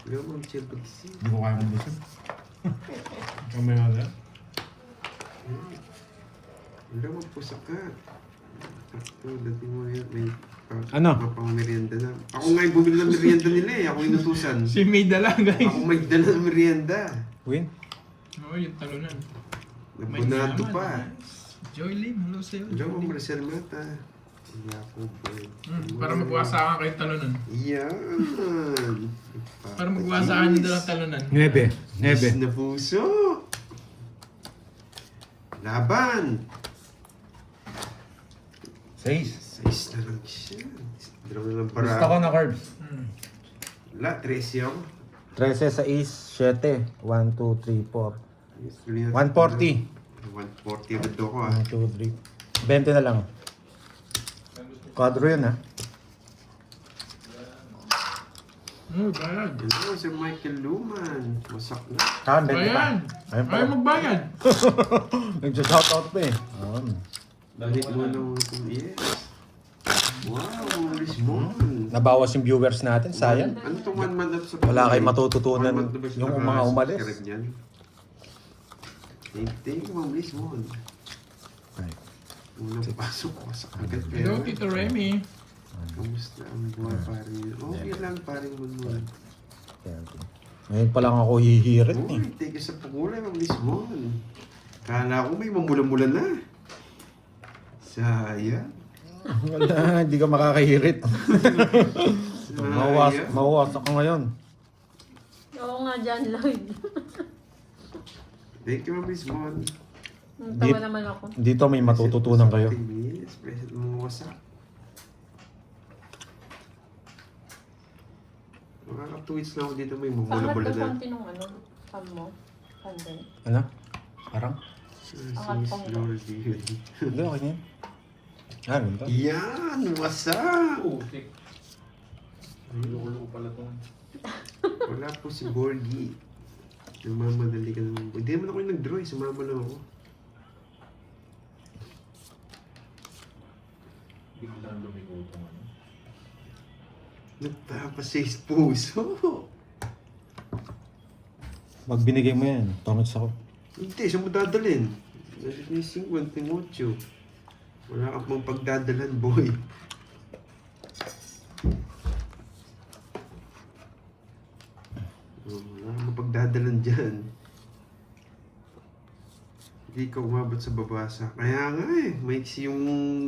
Wala mo siya pagsi. Hindi ko kaya kumbusin. Kamay nga na. Wala mo pusak ka. Dati mo yan, may Ano? mapang merienda na. Ako nga yung bumili ng merienda nila eh. Ako inutusan. Si May dala, guys. Ako may dala ng merienda. Win? Oo, yung talunan. Nabunado yaman, pa. guys. Joylyn, hello sa'yo. Wala mo Marcel Mata. Jacob. Para magwasakan kayo talunan. Yan. Para magwasakan yung dalang talunan. Nebe. Nebe. Na puso. Laban. 6. Sais na lang siya. Dalawa na lang para. Gusto ko na carbs. Wala, 13 ako. 13 sa is 7. 1, 2, 3, 4. 140. 140 agad ako ah. 1, 2, 3. 20 na lang. Quadro yun ha. Bayad. Hello, si Michael Luman. Masak na. Saan 20 pa? Bayad. Ayun pa. Ayaw magbayad. Nagsa-shoutout pa eh. Balik mo lang ito. Yes. Wow, Lisbon. Nabawas yung viewers natin, sayang. Ano itong 1 month up sa Wala kayong matututunan 1 month na ba siya yung mga umalis. subscribe niyan? Thank you, Ma'am Lisbon. Ay. Unang pasok ko sa agad Hello, Tito Remy. Kamusta ang buhay paring yun? Okay lang paring Manuel. Ngayon pa lang ako hihirit eh. Uy, teka sa pangulay, Ma'am Lisbon. Kala ko may mamula-mula na. Sayang. Wala, hindi ka makakahirit. Sayang. Mawasak ka ngayon. Oo nga, John Lloyd. Thank you, Ma'am Lisbon. Tawa naman ako. Dito may matututunan kayo. Yes, present mo wasak. Makaka-tweets na ako dito, may Pangat mamula-mula ko na. konti nung ano, pan mo. Panday. Ano? Parang? Angat pang mo. Hindi, okay na yun. Ah, ganda. Yan! Wasak! Loko-loko pala to. Wala po si Borgie. Namamadali ka naman. Hindi naman ako yung nag-draw eh. Sumama lang ako. Biglang lumigo itong ano. Nagpapasays puso. Pag binigay mo yan, tongits ako. Hindi, saan mo dadalhin? May 50, Timocho. Wala ka pang pagdadalan, boy. Wala ka pang pagdadalan dyan. Hindi ka umabot sa babasa. Kaya nga eh, maiksi yung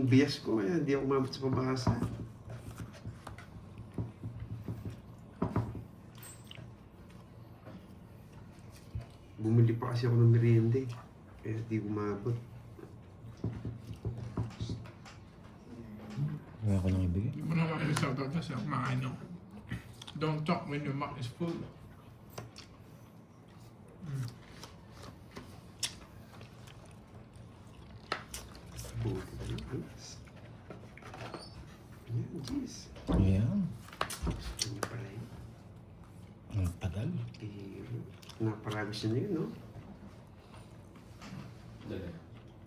bias ko kaya hindi ako umabot sa babasa. Bumili pa kasi ako ng merienda eh. Kaya di umabot. Wala ko nang ibigay. Hindi mo naman mag-shoutout kasi ako makain ako. Don't talk when your mouth is full. Buti na lang, alas. Ayan, jeez. Ayan. Ano pala yun? Ang tagal. Naparami siya na yun, no?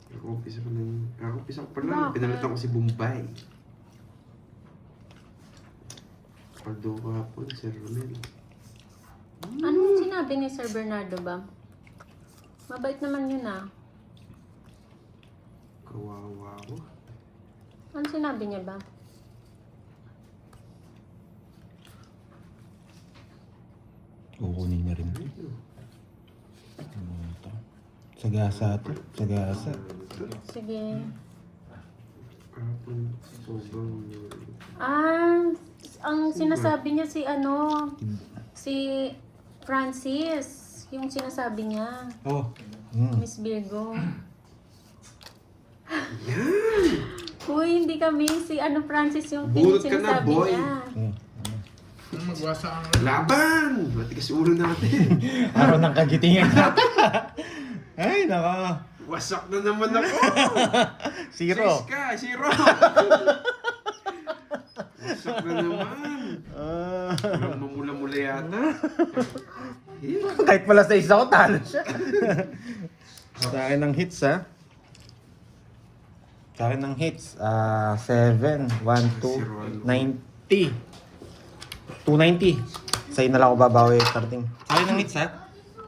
Kakupisa ko pa lang. Bakit? Pinalitan ko si Bombay. Paldo ko hapon, Sir Romel. Ano sinabi ni Sir Bernardo ba? Mabait naman yun ah. Kawawa ko. Ano sinabi niya ba? Kukunin na rin. Ano ito? Sagasa ito. Sagasa. Sige. Hapon, sobrang... Ang sinasabi niya si ano, si Francis. Yung sinasabi niya. Oh. Miss Virgo. Yan! Uy, hindi kami si ano Francis yung Bunot ka na, sinasabi boy. niya. Magwasakan. Laban! Matigas ulo natin. Araw ng kagitingan. Ay, naka. Wasak na naman ako! Zero. Sis ka, zero! Wasak na naman. Walang mamula-mula yata. Kahit pala sa isa ko, talo siya. Sa akin ng hits, ha? Sa akin ng hits, 7, 1, 2, 90. 290. Sa'yo na lang ako babawi, starting. Sa'yo ng hits, ha?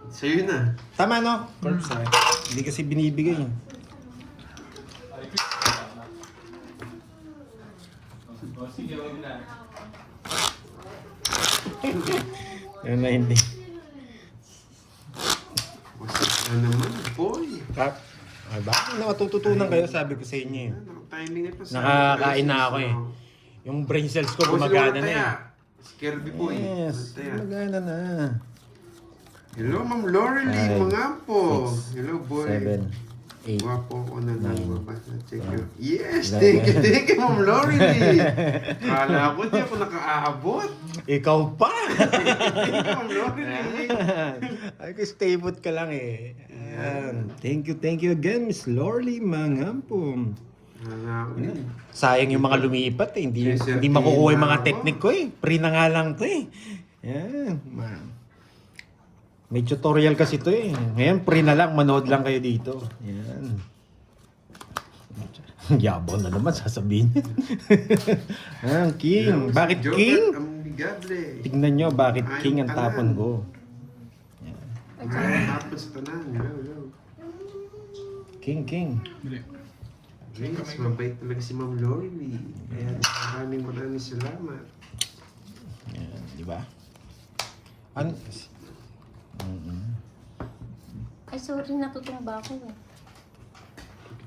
Sa'yo na. Tama, no? Corpse, sa'yo. Hindi kasi binibigay. Yun na hindi. Wasak na naman, boy. Ay, bakit na matututunan kayo? Sabi ko sa inyo eh. Naka-timing na pa sa... Nakakain na ako eh. Yung brain cells ko gumagana na eh. Si Kirby boy. Yes, Taya. gumagana na. Hello, Ma'am Lorelie, Five, mga po. six, Hello, boy. 7, 8. Guwapo ko na lang. nine, Check you. Yes, 11. thank you, Ma'am Lorelie. Kala ko di ako nakaabot. Ikaw pa! Thank you, Ma'am Lorelie. Ay, ko stay put ka lang eh. Ayan. Thank you again, Miss Lorly Mangampom. Kala ko yun. Sayang yung mga lumipat eh. Hindi, Yes, sir. hindi makukuha yung mga Ako. technique ko eh. Free na nga lang to eh. Yan. May tutorial kasi to eh. Ngayon, free na lang. Manood lang kayo dito. Yan. Yabang na naman sasabihin. Ang King. Bakit Joker, King? amigable. Tignan nyo bakit Ay, King ang tanan. tapon ko. Ay, tapos tanan. Hello. King. Dali. Yes, mabait talaga si Ma'am Lorelie. Kaya maraming salamat. Yan, di ba? Ano? Ay, sorry, natutumba ako eh.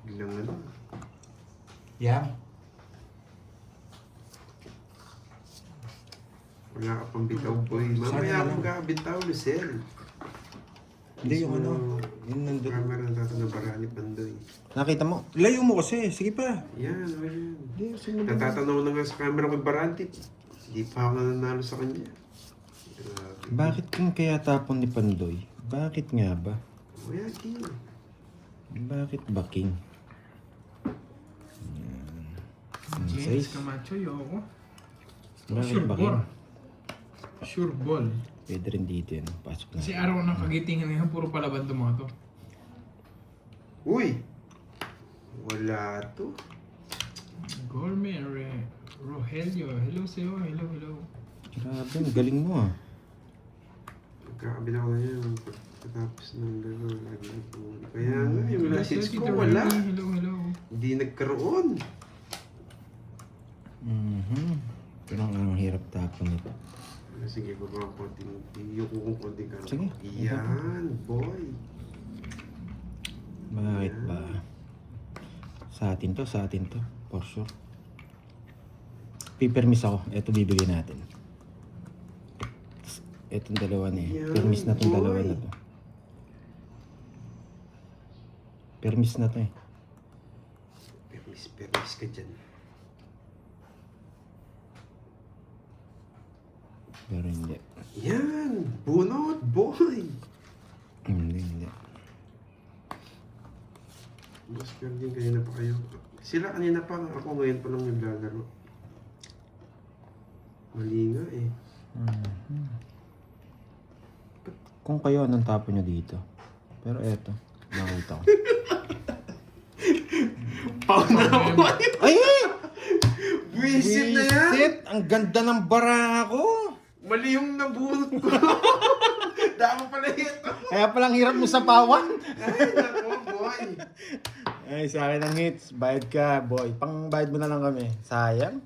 Biglang ano. Yeah. Wala ka pang bitaw, boy. Mamaya akong kakabitaw, Lucel. Hindi yung ano. Yun nandun. Camera na tato na barani pandoy. Nakita mo? Layo mo kasi. Sige pa. Yan, o yan. Hindi, sige mo. Natatanaw na nga sa camera ko Barante. Hindi pa ako nananalo sa kanya. Grabe. Bakit kung kaya tapon ni Pandoy? Bakit nga ba? O yan, King. Bakit ba King? James Camacho, yoko. Bakit Sure ba ball. King? Sure ball. Pwede rin dito yan. Pasok na. Kasi araw ng kagitingan ngayon, puro palaban to mga to. Uy! Wala to. Gourmet, Rogelio. Hello sa'yo. Hello. Grabe, ang galing mo ah. Pagkakabila ko na yan. Pagkatapos ng gano'n, lagi ito. Kaya nga, yung Hello, message Tito ko, wala. Ronnie. Hello. Hindi nagkaroon. Pero ang hirap tapon nito. Sige, baba ang konting. Iyo ko kung konting karoon. Sige. Yan, boy. Bakit ba? Sa atin to. For sure. Pipermis ako. Ito bibigyan natin. Itong dalawa na eh. Yan, Permis na tong boy. dalawa na to. Permis na to eh. Permis ka dyan. Pero hindi. Yan! Bunot, boy! Hindi. Mas pero din kanina pa kayo. Sila kanina pa, ako ngayon pa lang naglalaro. Mali nga eh. Kung kayo, anong tapo nyo dito? Pero eto, nakita ko. Pauna ko! Ay! Visit na yan! Visit! Ang ganda ng bara ko! Mali yung nabunot ko! Dama pala ito! Kaya palang hirap mo sa pawan. Ay, nako, boy! Ay, sa akin ang hits. Bayad ka, boy. Pang bayad mo na lang kami. Sayang.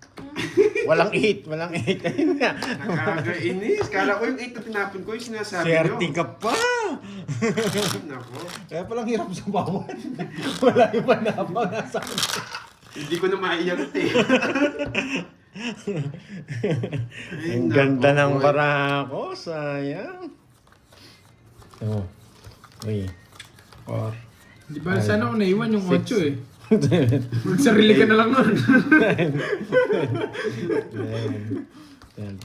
Walang 8. Ayun nga. Nakakainis. Kala ko yung 8 na tinapon ko yung sinasabi nyo. Swerte ka pa. Nako. Kaya palang hirap sa pawan. Wala yung panapang nasa akin. Hindi ko na maiyak eh. Ay, Ang nako, ganda ng boy. bara ko. Sayang. Oh. 3, 4, Di ba sana ako naiwan yung 8 Six. eh. Magsarili ka na lang nun. 10.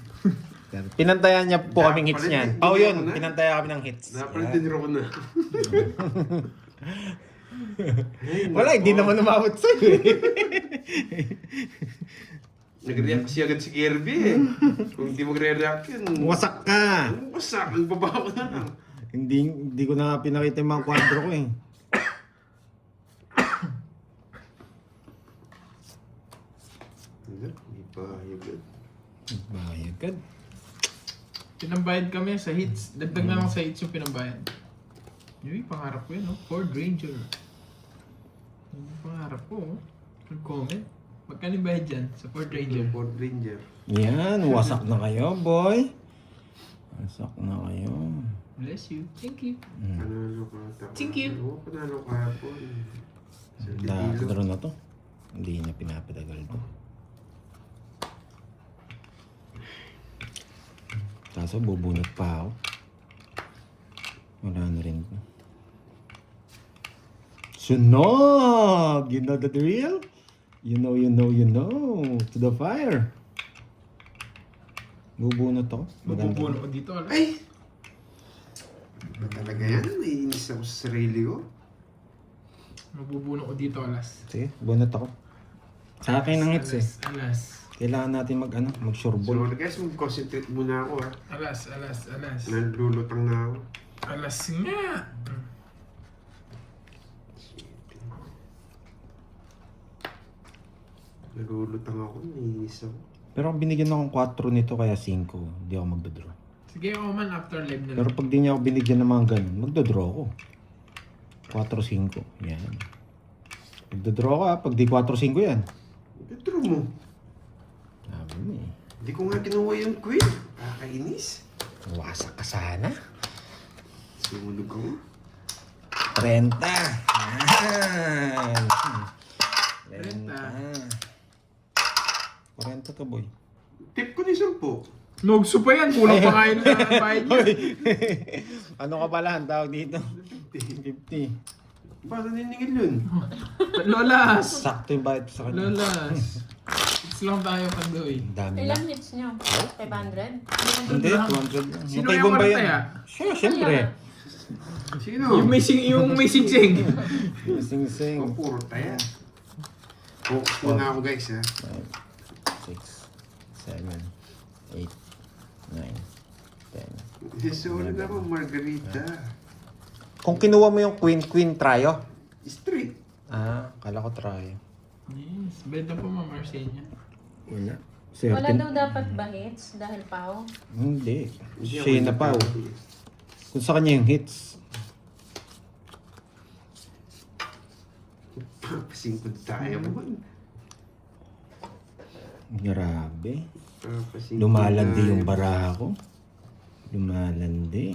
Pinantayan niya po kaming hits Dapat niyan. pala, Oh, hindi yun. ako na. Pinantayan kami ng hits. Dapat diniro ko na. Ay, Wala, nako. hindi naman umabot sa'yo eh. Nag-react kasi agad si Kirby eh. Kung hindi magre-react yun. Wasak ka. Wasak. Ang baba ko na lang. Hindi ko na pinakita yung mga kwadro ko eh. Hindi pa agad. Bayagad. Pinambayad kami sa hits. Dagdag na lang sa hits yung pinambayad. Yung pangarap ko yun, no? Ford Ranger. Yung pangarap ko, oh. Comment. Magkano yung bayad dyan sa Ford Ranger? Ford Ranger. Yan, wasak na kayo, boy. Wasak na kayo. Bless you. Thank you. Panalo ka. Thank you. Oo, panalo ka po. Sa Laro na to. Hindi na pinapatagal to. Kaso bubunot pa ako. Wala na rin to. Sunog! You know the drill? You know. To the fire. Bubunot ako. Mabubuno ko dito. Alam. Ay! Ba talaga yan? Naiinis ako sa sarili ko. Mabubuno ko dito, alas. Sige, bunot ako. Sa akin ang hits eh. Alas. Kailangan natin mag-sureball. So guys, mag-concentrate muna ako ha. Alas. Nalulutang na ako. Alas nga. Nalulutang ako, naiinis ako. Pero kung binigyan akong 4 nito kaya 5, hindi ako magdodraw. Sige ako man after live na Pero lang. pag di niya ako binigyan ng mga ganun, magdodraw ako. 4-5. Yan. Magdodraw ka, pag di 4-5 yan. Petro mo. Sabi mo eh. Hindi ko nga kinuha yung queen. Kakainis. Wasak ka sana. Sumunog ako. 30. Yan. 40 to boy. Tip ko ni 10. Nogso pa yan. Kulang pa kayo na bayad niya. Ano ka pala ang tawag dito? 50. Paano niningil yun? Lolas. Sakto yung bayad sa kanya. Lolas. Hits lang tayo, Pandoy. Ang dami na. Ilang hits nyo? 500? Hindi, 200 lang. Sino Yung kay yung Bombay kwarta, yan. ya? Siyempre. Sino? Yung may sing-sing. Sing-sing. Oh, puro taya. Focus muna ako guys ha. 5, 6, 7, 8, 9, 10. Sorry na ako, Margarita. Kung kinuha mo yung queen tryo. Straight. Ah, kala ko tryo. Yes. Bed na po, Ma'am Arsenia. Wala. Wala daw dapat ba hits dahil pao? Hindi. Hindi ako Siya na pa. nagkamali. Kung sa kanya yung hits. Papasingkod tayo mo. Grabe. Papasingkod Lumalandi tayo. yung baraha ko. Lumalandi.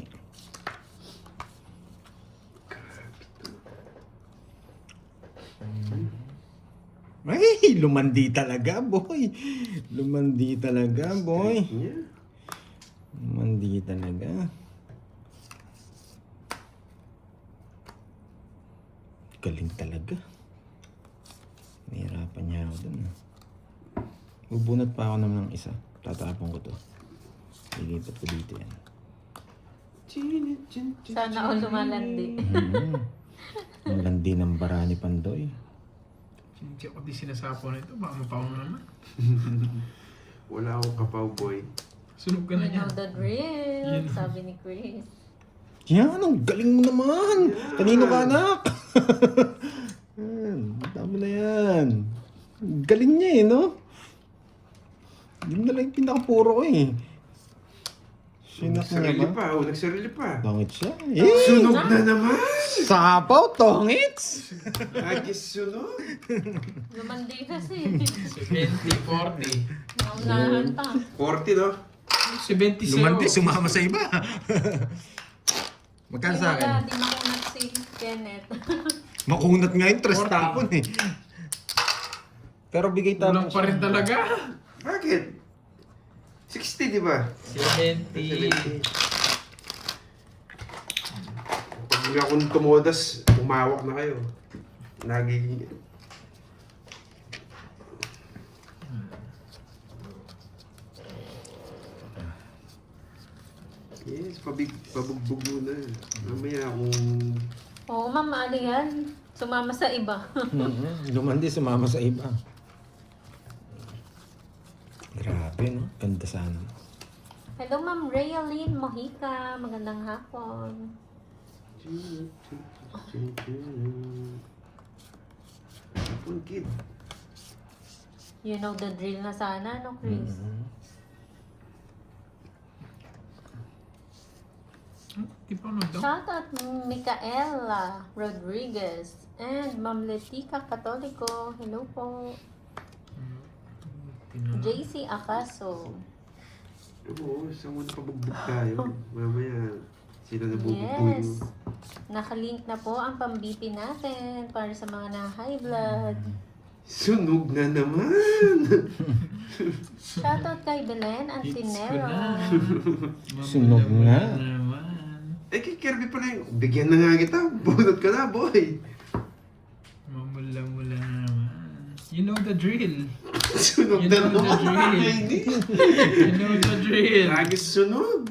Ay, lumandi talaga, boy. Lumandi talaga, boy. Yeah. Lumandi talaga. Galing talaga. Nahirapan niya ako dun. Bubunot pa ako naman ng isa. Tatapon ko to. Ilipat ko dito yan. Sana all lumalandi. Ang landi ng bara ni Pandoy. Hindi ako di sinasapo na ito. Baka mapaw mo naman. Wala akong kapaw boy. Sunog ka na You know niyan. the drill, sabi ni Chris. Yan, ang galing mo naman. Kanino ka anak? Yan, tama na yan. Galing niya eh, no? Yun na lang yung pinakapuro ko eh. Sinak niya Nagsarili ba? pa. Nagsarili pa. Tongit siya. Eh, Sunog na naman! sapaw, tongits! Agis sunog. Lumandi kasi. 70, 40. Naunahan pa. 40 no? 70 sa'yo. Lumandi, sumama sa iba. Magkano sa akin? Di makunat si Kenneth. Makunat nga yung tres 40. tapon eh. Pero bigay Kulang tapon pa rin talaga. Bakit? 60 di ba? 70. Pag hindi ako tumodas, umawak na kayo. Nagiging... Yes, pabugbog muna. Mamaya kung... Oo, ma'am, maali yan. Sumama sa iba. Lumandi, sumama sa iba. Grabe, no? Ganda sana. Hello, ma'am Rayaline Mojica. Magandang hapon. Hapon kid. You know the drill na sana, no, Chris? Di pa ano daw? Shoutout Micaela Rodriguez and Ma'am Letica Catolico. Hello po. JC Acaso. Oo, sa muna pabugbog tayo. Mamaya, sila nabubugbog. Yes. Nakalink na po ang pang-BP natin para sa mga na-high blood. Sunog na naman! Shoutout kay Belen Hits ko Antinero. na. Sunog nga. Naman. Eh, kay Kirby pala yung, bigyan na nga kita. Bunot ka na, boy. Mamula-mula naman. You know the drill. Sunog You na know the naman. drill. You know the drill. Lagi sunog.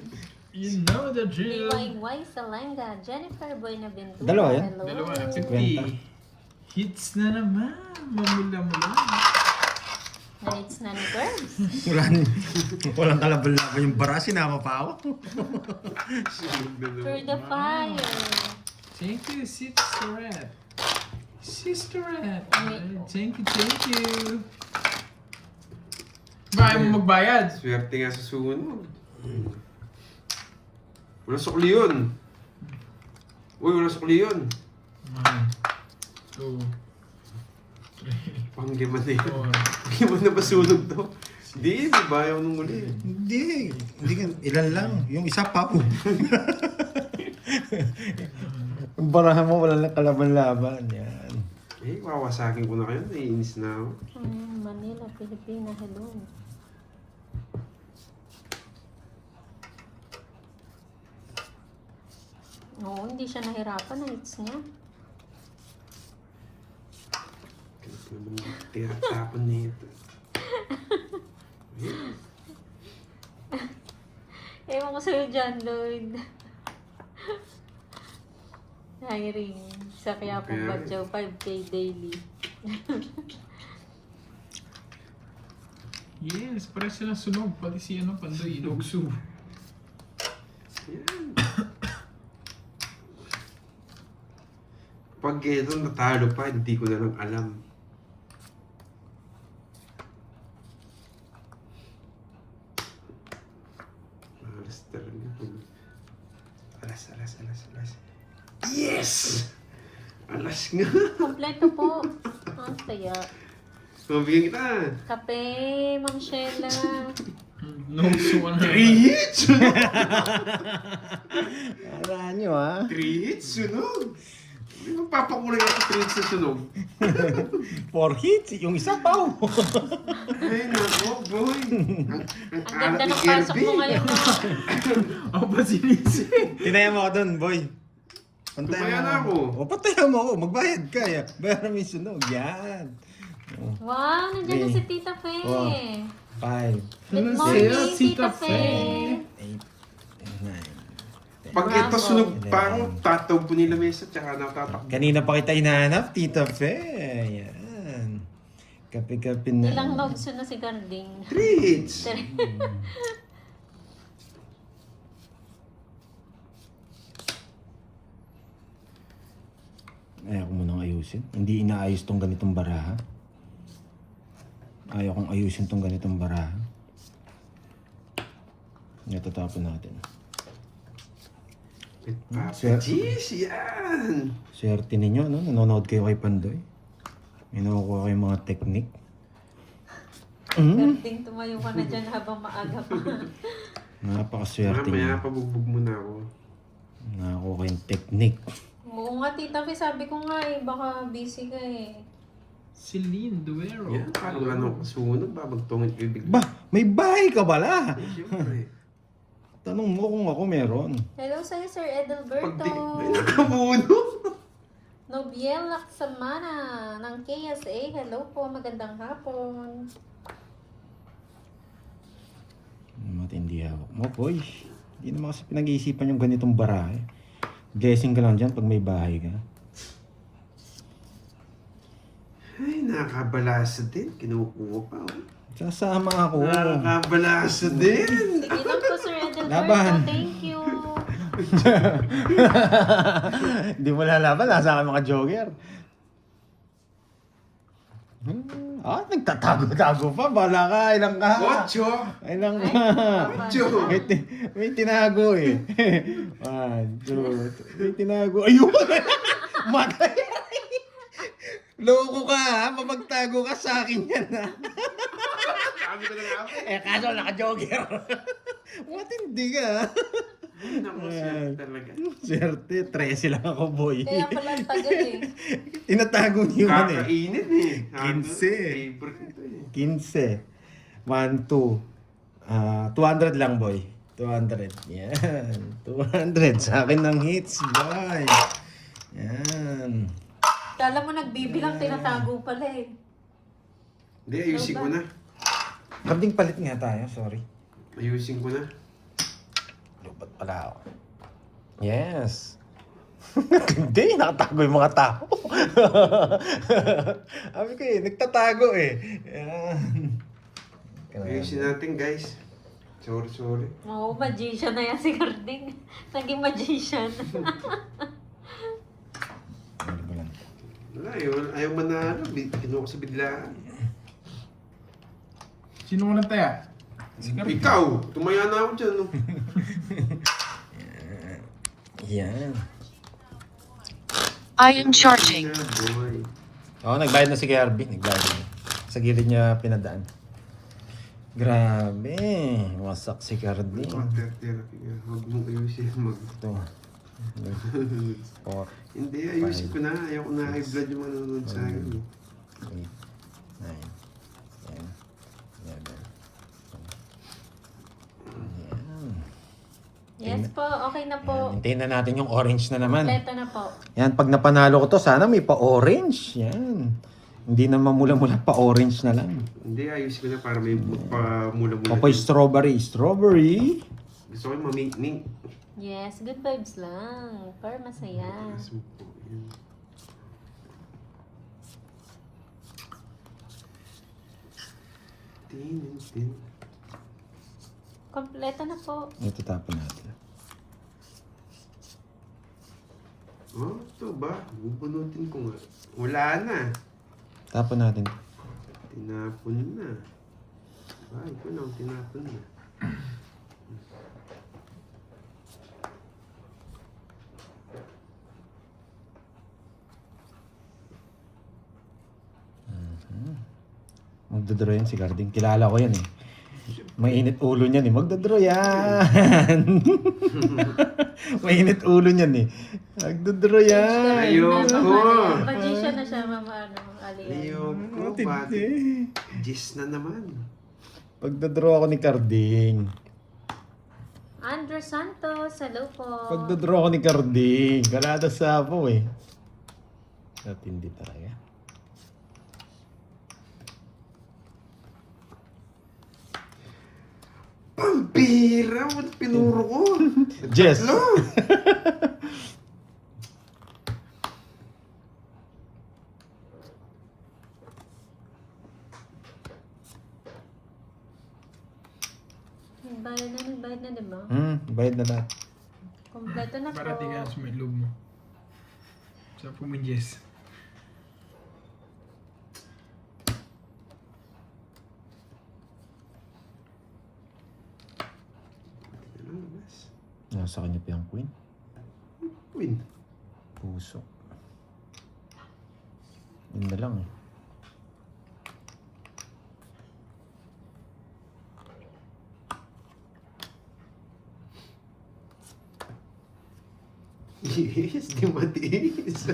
You know the drill. DYY Salanga. Jennifer Buenaventura. Dalawa yan? Hello. Dalawa. Kwenta. 50. Hits na naman. Mamula-mula. Nights na ni Curbs. Walang kalabal-laban yung bara, sinama pa ako. Sunog na naman. Through the fire. Thank you, Sisterette. Sisterette. Thank you. Bakit mo magbayad? Swerte nga sa sunog. Wala sukli yun. Uy, wala sukli yun. 1, 2, 3, Panglima na yun. 4. Panglima na ba sunog to? Hindi, di ba? Ayaw nung uli. Hindi ka, ilan lang. Yung isa pa po. Ang barahan mo, wala lang kalaban-laban. Yan. Eh, wawasakin ko na kayo. Naiinis na ako. Manila, Pilipina. Hello. Oo, hindi siya nahirapan. Nights niya. Kaya naman tinatapon na ito. Ewan ko sa'yo dyan, Lloyd. Hiring. Sa kaya pong Okay. Badyaw, 5K daily. Yes, parang silang sunog. Pati si Pandoy, Inogsu. Yan. Pag ito natalo pa, hindi ko na lang alam. Alas talaga. Alas. Yes! Alas nga. Kompleto po. Ang saya. Mabigyan kita. Kape, Ma'am Sheila. Nogsu ka na 3 naman. hits, sunog! Arahan nyo, ha? 3 hits, sunog! Hindi magpapakulay ako 3 hits na sunog. 4 hits, yung isa pa. Ay, nako, boy. Ang ganda ng pasok mo ngayon. Ako pa sinisip. Tinaya mo ako doon, boy. Tumaya na ako. O, patayan mo ako. Magbayad ka. Bayaran mo yung sunog. Yan. Wow, nandiyan na Okay. si Tita Fe. Wow. 5, Good Ano morning, sa'yo, Tita Tita Fe. Fe? 8, 9. Pag ito Bravo. sunog pa ako, tataw po nila mesa, tsaka natatakbo. Kanina pa kita hinahanap, Tita Fe. Yan. Kape-kape na. Ilang logs na si Garding. 3 hits. Ayaw ko munang ayusin. Hindi inaayos tong ganitong baraha. Ayaw kong ayusin tong ganitong baraha. Natatapon natin. With Papa Sir. G's, yan! Swerte ninyo, no? Nanonood kayo kay Pandoy. May nakukuha kayong mga technique. Garding, tumayo ka na dyan habang maaga pa. Napakaswerte Mamaya, nyo. pabugbog muna ako. Nakakuha kayong technique. Oo nga, Tita Fe, sabi ko nga eh, baka busy ka eh. Celine Duero. Yan, parang ano, sunog ba? Magtungin ibig. Ba, may bahay ka bala? Eh, siyempre. Tanong mo kung ako meron. Hello sa'yo, Sir Pag Edelberto. di, ay, nakabuno. Nobiel Laksamana ng KSA. Hello po, magandang hapon. Matindi ako. Mo, boy. Hindi naman kasi pinag-iisipan yung ganitong barahe. Blessing ka lang dyan pag may bahay ka. Ay, nakakabalasa din. Kinukuha pa, oh. Sasama ako. Nakakabalasa din. Sige lang po, Sir Edelberto. Laban. Thank you. Hindi mo lalaban. Nasa ka mga jogger. Nagtatago-tago pa. Bala ka, ilang ka. 8! Ilang ka. 8! May tinago eh. 1, 2, may tinago. Ayun! Matay! Loko ka ha, mapagtago ka sa akin yan ha. Sabi ko na nga ako. Kaso naka-jogger. Matindi ka ha. Naku, sir, talaga. Swerte, 13 lang ako boy. Kaya pala ang tagal eh. Tinatago niyo yun eh. Kakainit eh. 15. Favorite nito eh. 15. 1, 2. 200 lang boy. 200. Yan. 200. Sa akin ng hits boy. Yan. Kala mo nagbibilang, tinatago pala eh. Hindi, ayusin ko na. Karding palit nga tayo, sorry. Ayusin ko na. Lupat pala ako. Yes. Hindi, nakatago yung mga tao. Sabi ko eh, nagtatago eh. Yan. Ayusin natin guys. Sorry. Oo, magician na yan si Garding. Naging magician. Ano ba lang? Wala, ayaw manalo. Kinuha ko sa biglaan. Sino ko taya? Ikaw! Tumaya na ako dyan. No? Yan. I am charging. Boy. Oo, nagbayad na si KRB. Nagbayad na. Sa gilid niya pinadaan. Grabe. Wasak si Cardi. Water therapy nga. Huwag mong ayusin. Ito. 4, Hindi, ayusin ko na. Ayaw ko na high blood yung manonood sa akin. 8, 9, 10, 11. Yan. Yes po, okay na po. Hintayin na natin yung orange na naman. Kompleto na po. Yan, pag napanalo ko to, sana may pa-orange. Yan. Hindi na mamula-mula pa-orange na lang. Hindi, ayusin ko na para may mula-mula. Papoy strawberry. Strawberry. Gusto ko yung maming. Yes, good vibes lang. Para masaya. Tin. Kompleto na po. Ito tapon natin. Oh, ito ba? Bubunutin ko nga. Wala na. Tapon natin. Tinapon na. Ay, ito na. Tinapon na. Magdodraw yan si Garding. Kilala ko yan eh. Mainit ulo niyan eh. Magdodraw yan. Mainit ulo niyan eh. Magdodraw yan. Ayoko. Magician na siya, mama. Alian. Ayoko. Matindi. Gis na naman. Pagdodraw ako ni Carding. Andrew Santos, hello po. Pagdodraw ako ni Carding. Kalada sa apo eh. Matindi talaga. Pambira! Ba't pinuro ko? Jess. Tatlo! Bayad na, di ba? Bayad na lahat. Kompleto na po. Para di ka sa may loob mo. Sa pumunjes. Nasa kanya pa yung queen. Win. Puso. Yun na lang eh. Yes, di matiis.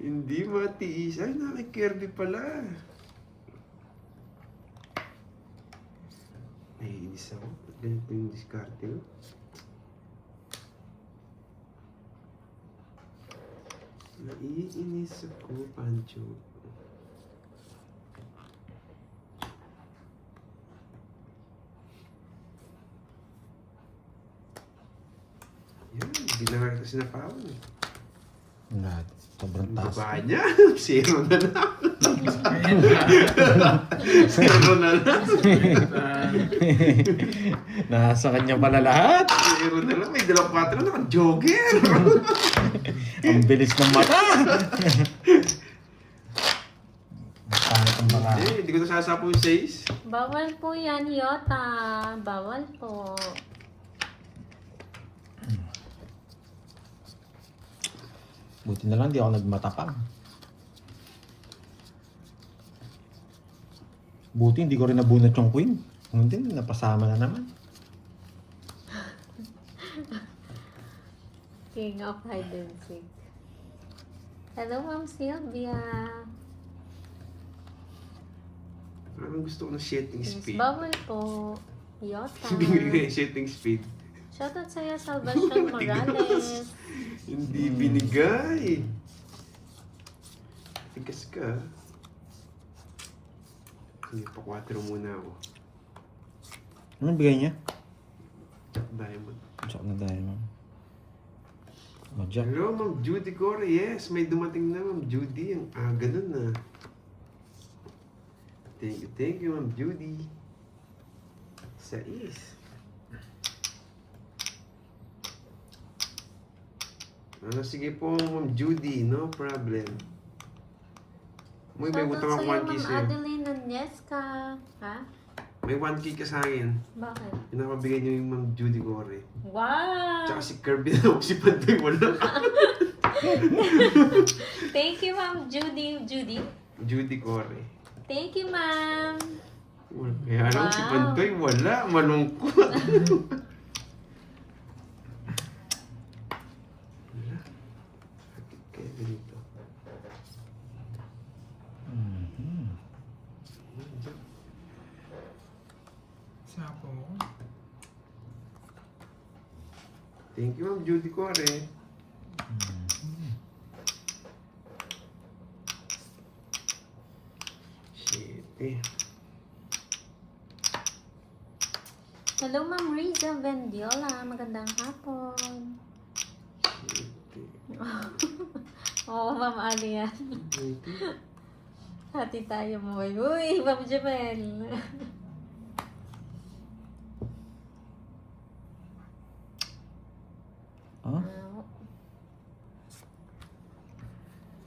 Hindi matiis. Ay, nakikirby pala. Naiinis ako. Ganito yung diskarte ko. Naiinis ako, Pancho. Yan, hindi na nga ito sinapawan eh. Lahat. Sobrang Ang taas. baba niya, zero na lang. Ayan na. Zero na lang. Nasa kanya pala lahat. Zero na lang. May 2-4 na naka-jogger. Ang bilis ng mata. ka. Hindi ko nasasapo yung 6. Bawal po yan, Yota. Bawal po. Buti na lang di ako nagmatapang. Buti hindi ko rin nabunot yung queen. Kung hindi, napasama na naman. King of hide and seek. Hello, Ma'am Sylvia. Parang gusto ko ng shooting Yes, speed. bawal po. Yota. Hindi ko yung shooting speed. Shoutout sa'yo, Salvation Morales. Hindi binigay. Tigas ka. Sige, pa-4 muna ako. Anong bigay niya? Diamond. Tsaka na dahil mo. Jack. Hello, Ma'am Judy Core. Yes, may dumating na, Ma'am Judy. Ang aga nun na. Thank you, Ma'am Judy. 6. Sige po, Ma'am Judy. No problem. May Shoutout utang ako sa'yo, 1K Ma'am sa'yo. Adeline Agnesca. Ha? May 1K ka sa akin. Bakit? Pinapabigay niyo yung Ma'am Judy Core. Wow! Tsaka si Kirby na ako, si Pantoy wala. Thank you, Ma'am Judy. Judy Core. Thank you, Ma'am. Kaya lang si Wow. Pantoy wala. Malungkot. Wala. Kaya ganito. Sapo. Thank you, Ma'am Judy Core. Shit eh. Hello, Ma'am Riza Vendiola. Magandang hapon. Shit eh. Oo, Ma'am Alian. Shit eh. Hati tayo mo. Uy, Ma'am Jamel. Huh?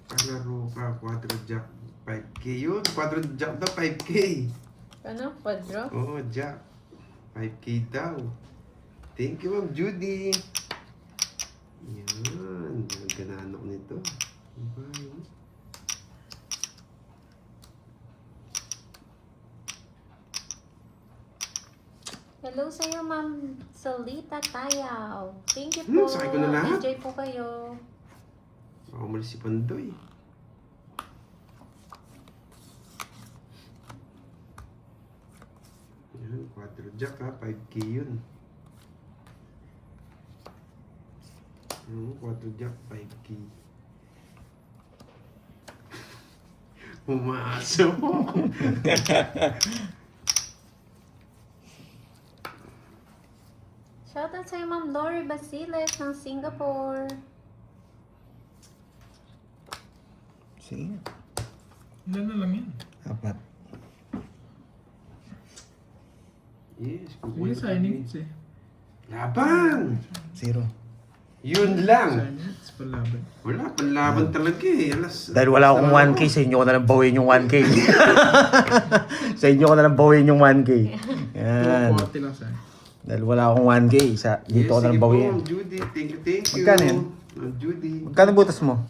Palaro ka, 4 jack, 5K yun. 4 jack daw, 5K. Ano? Padro? Oo, jack. 5K daw. Thank you, Ma'am Judy. Yan. Gananok nito. Bye. Hello sa'yo, Ma'am Solita Tayaw. Thank you po. Sakay ko na lahat. Enjoy po kayo. Baka umalis si Pandoy. Yan, 4 jack ha, 5K yun. 4 jack, 5K. Umaasa mo. Shoutout sa'yo, Ma'am Lori Basiles ng Singapore. Sige. Ilan na lang yan? 4. Yes, Sige, kukuha signings eh. Laban! 0. Yun lang. Signings, palaban. Wala, panlaban talaga eh. Alas, Dahil wala akong 1K, sa inyo ko na lang bawin yung 1K. Sa inyo ko na lang bawin yung 1K. Yan. 240 lang sa'yo. Dahil wala akong 1K, dito ko na lang sige po, bawin. Ma'am Judy. Thank you. Magkano yan? Ma'am Judy. Magkano butas mo?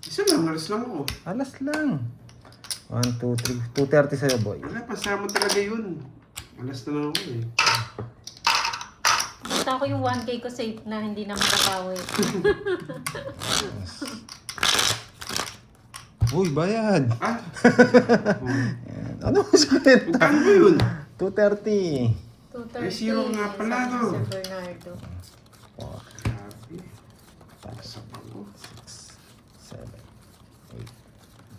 Isa lang, alas lang ako. Alas lang. 1, 2, 3. 230 sa'yo, boy. Wala, pasama talaga yun. Alas na lang ako eh. Basta ko yung 1K ko safe na hindi na makabawi. Uy, bayad. Ah! Yan. Ano mas kwenta? Magkano ba yun? 230. 230. Eh, zero nga pala, sabi ni no? Sir Bernardo. Grabe. Sa pango. 7, 8,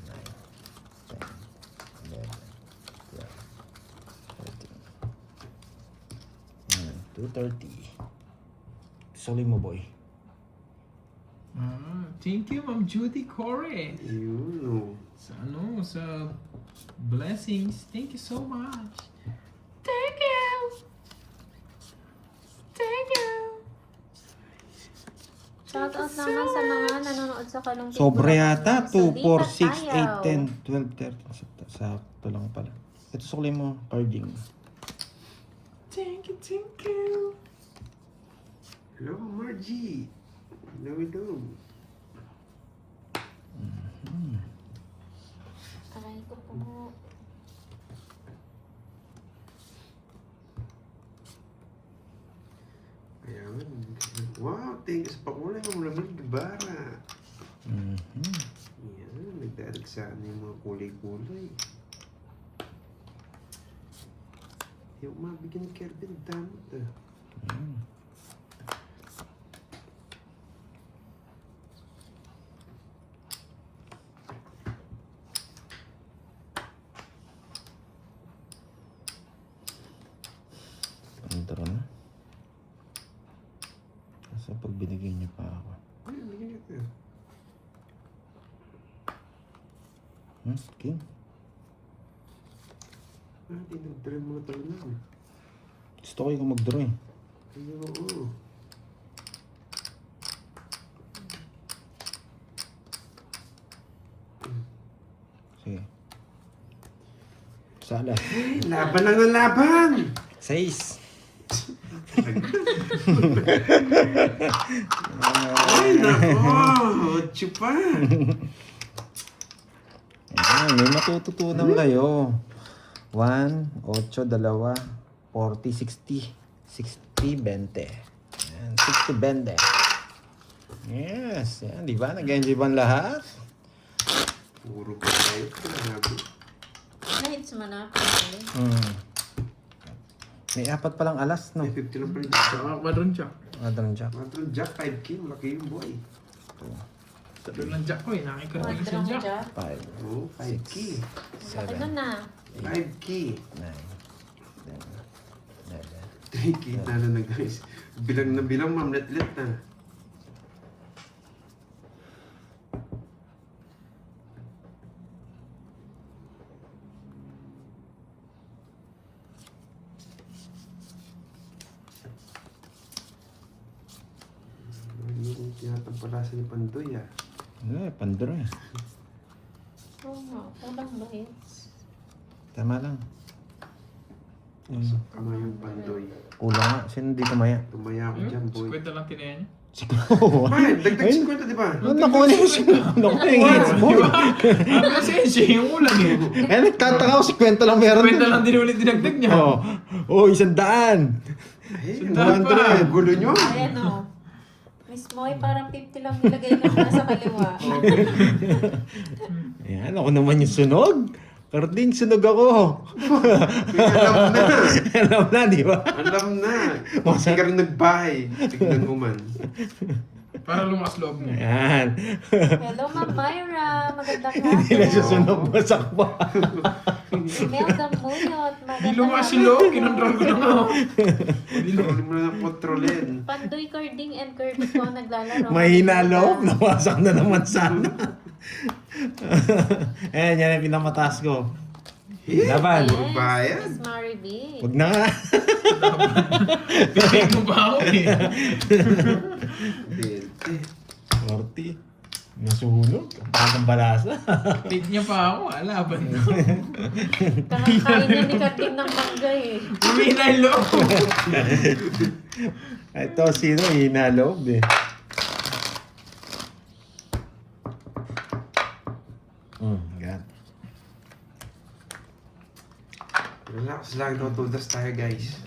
9, 10, 11, 12, 13. 230. Soli mo, boy. Thank you, Ma'am Judy Core. Yun, oh. Sa blessings. Thank you so much. Thank you. Thank you. Shoutout naman sa mga nanonood sa Kalumpit. Sobra yata. Bulacan. 2, 4, 6, Solidat 8, 10, 12, 13. Sakto lang pala. Ito sukli mo, carding. Thank you. Hello, Margie. Hello. Aray ko po. Ayan. Wow, thank you sa pakulay mo naman, Gabara. Mhm. Yan, nagdadagsaan yung mga kulay-kulay. Yung mabigyan ni Kervin, damot ah. Ayan. Antara na. Kasi pag binigyan niyo pa ako. Ay, bigyan kita. King? Ah, tinagdara mga talunan. Gusto ko yung mag-draw eh. Ay, oo. Sige. Sala. Laban lang ng laban! 6. Ay, nako! 8 pa! Ayan, may matututunan kayo. 1, 8, 2, 40, 60. 60, 20. Ayan, 60, 20. Yes, yan, di ba? Nag-enjoy ba ang lahat? Puro pa tayo. Grabe. Na-hits mo na. Pwede. May 4 palang alas, no? May 50 lang pala. Saka quadron jack. Madam Jack. Matron Jack, 5K. Malaki yung boy. Tatlo lang jack ko eh. Nakikita ko Quadrong sa jack. jack. 5, Oo, 5K. Laki nun na. 5K. 9, 10, 3K na na guys. Bilang na bilang, ma'am. Let na. Yung tinatampalasan ni Pandoy ah. Ano, pandro eh. Oo nga. Kulang ba hits? Tama lang. Kama yung Pandoy. Kulang nga. Sino dito maya? Tumaya ako dyan, boy. 50 lang tinaya niya. Siguro. Ay, dagdag 50, di ba? Naku na yung naku yung hits mo. Ano kasi siya yung ulang eh. Eh, nagtataka ko, 50 lang meron. 50 lang din ulit dinagdag niya. Oh, 100. Ay, Sandaan pa. ang gulo nyo. Ayan o. Miss Moy, parang 50 lang nilagay ka na sa kaliwa. Ayan, ako naman yung sunog. Karding, sunog ako. Alam na. Alam na, di ba? Alam na. Kasi ka rin nagbahay. Tignan mo man. Para lumakas loob mo. Ayan. Hello, Ma'am Myra. Magandang Hindi na siya hapon. sunog, basak pa. Mel Damuyot. Hindi Magandang lumakas yung loob. Kinontrol ko na nga. Kontrolin mo na ng kontrolin. Pandoy Carding and Kirby po ang naglalaro. Mahina loob, nawasak na naman sana. Ayan, yan yung pinamataas ko. Laban. Puro bayad. Miss Mary B. Huwag na nga. Pipig mo pa ako eh. 20. 40. Nasunog. Ang patang balasa. Pig niya pa ako. Alaban na. Kakakain niya ni Carding ng mangga eh. Humina yung loob. Ito, sino? Hina loob eh. God. Relax lang. Tutudas tayo, guys.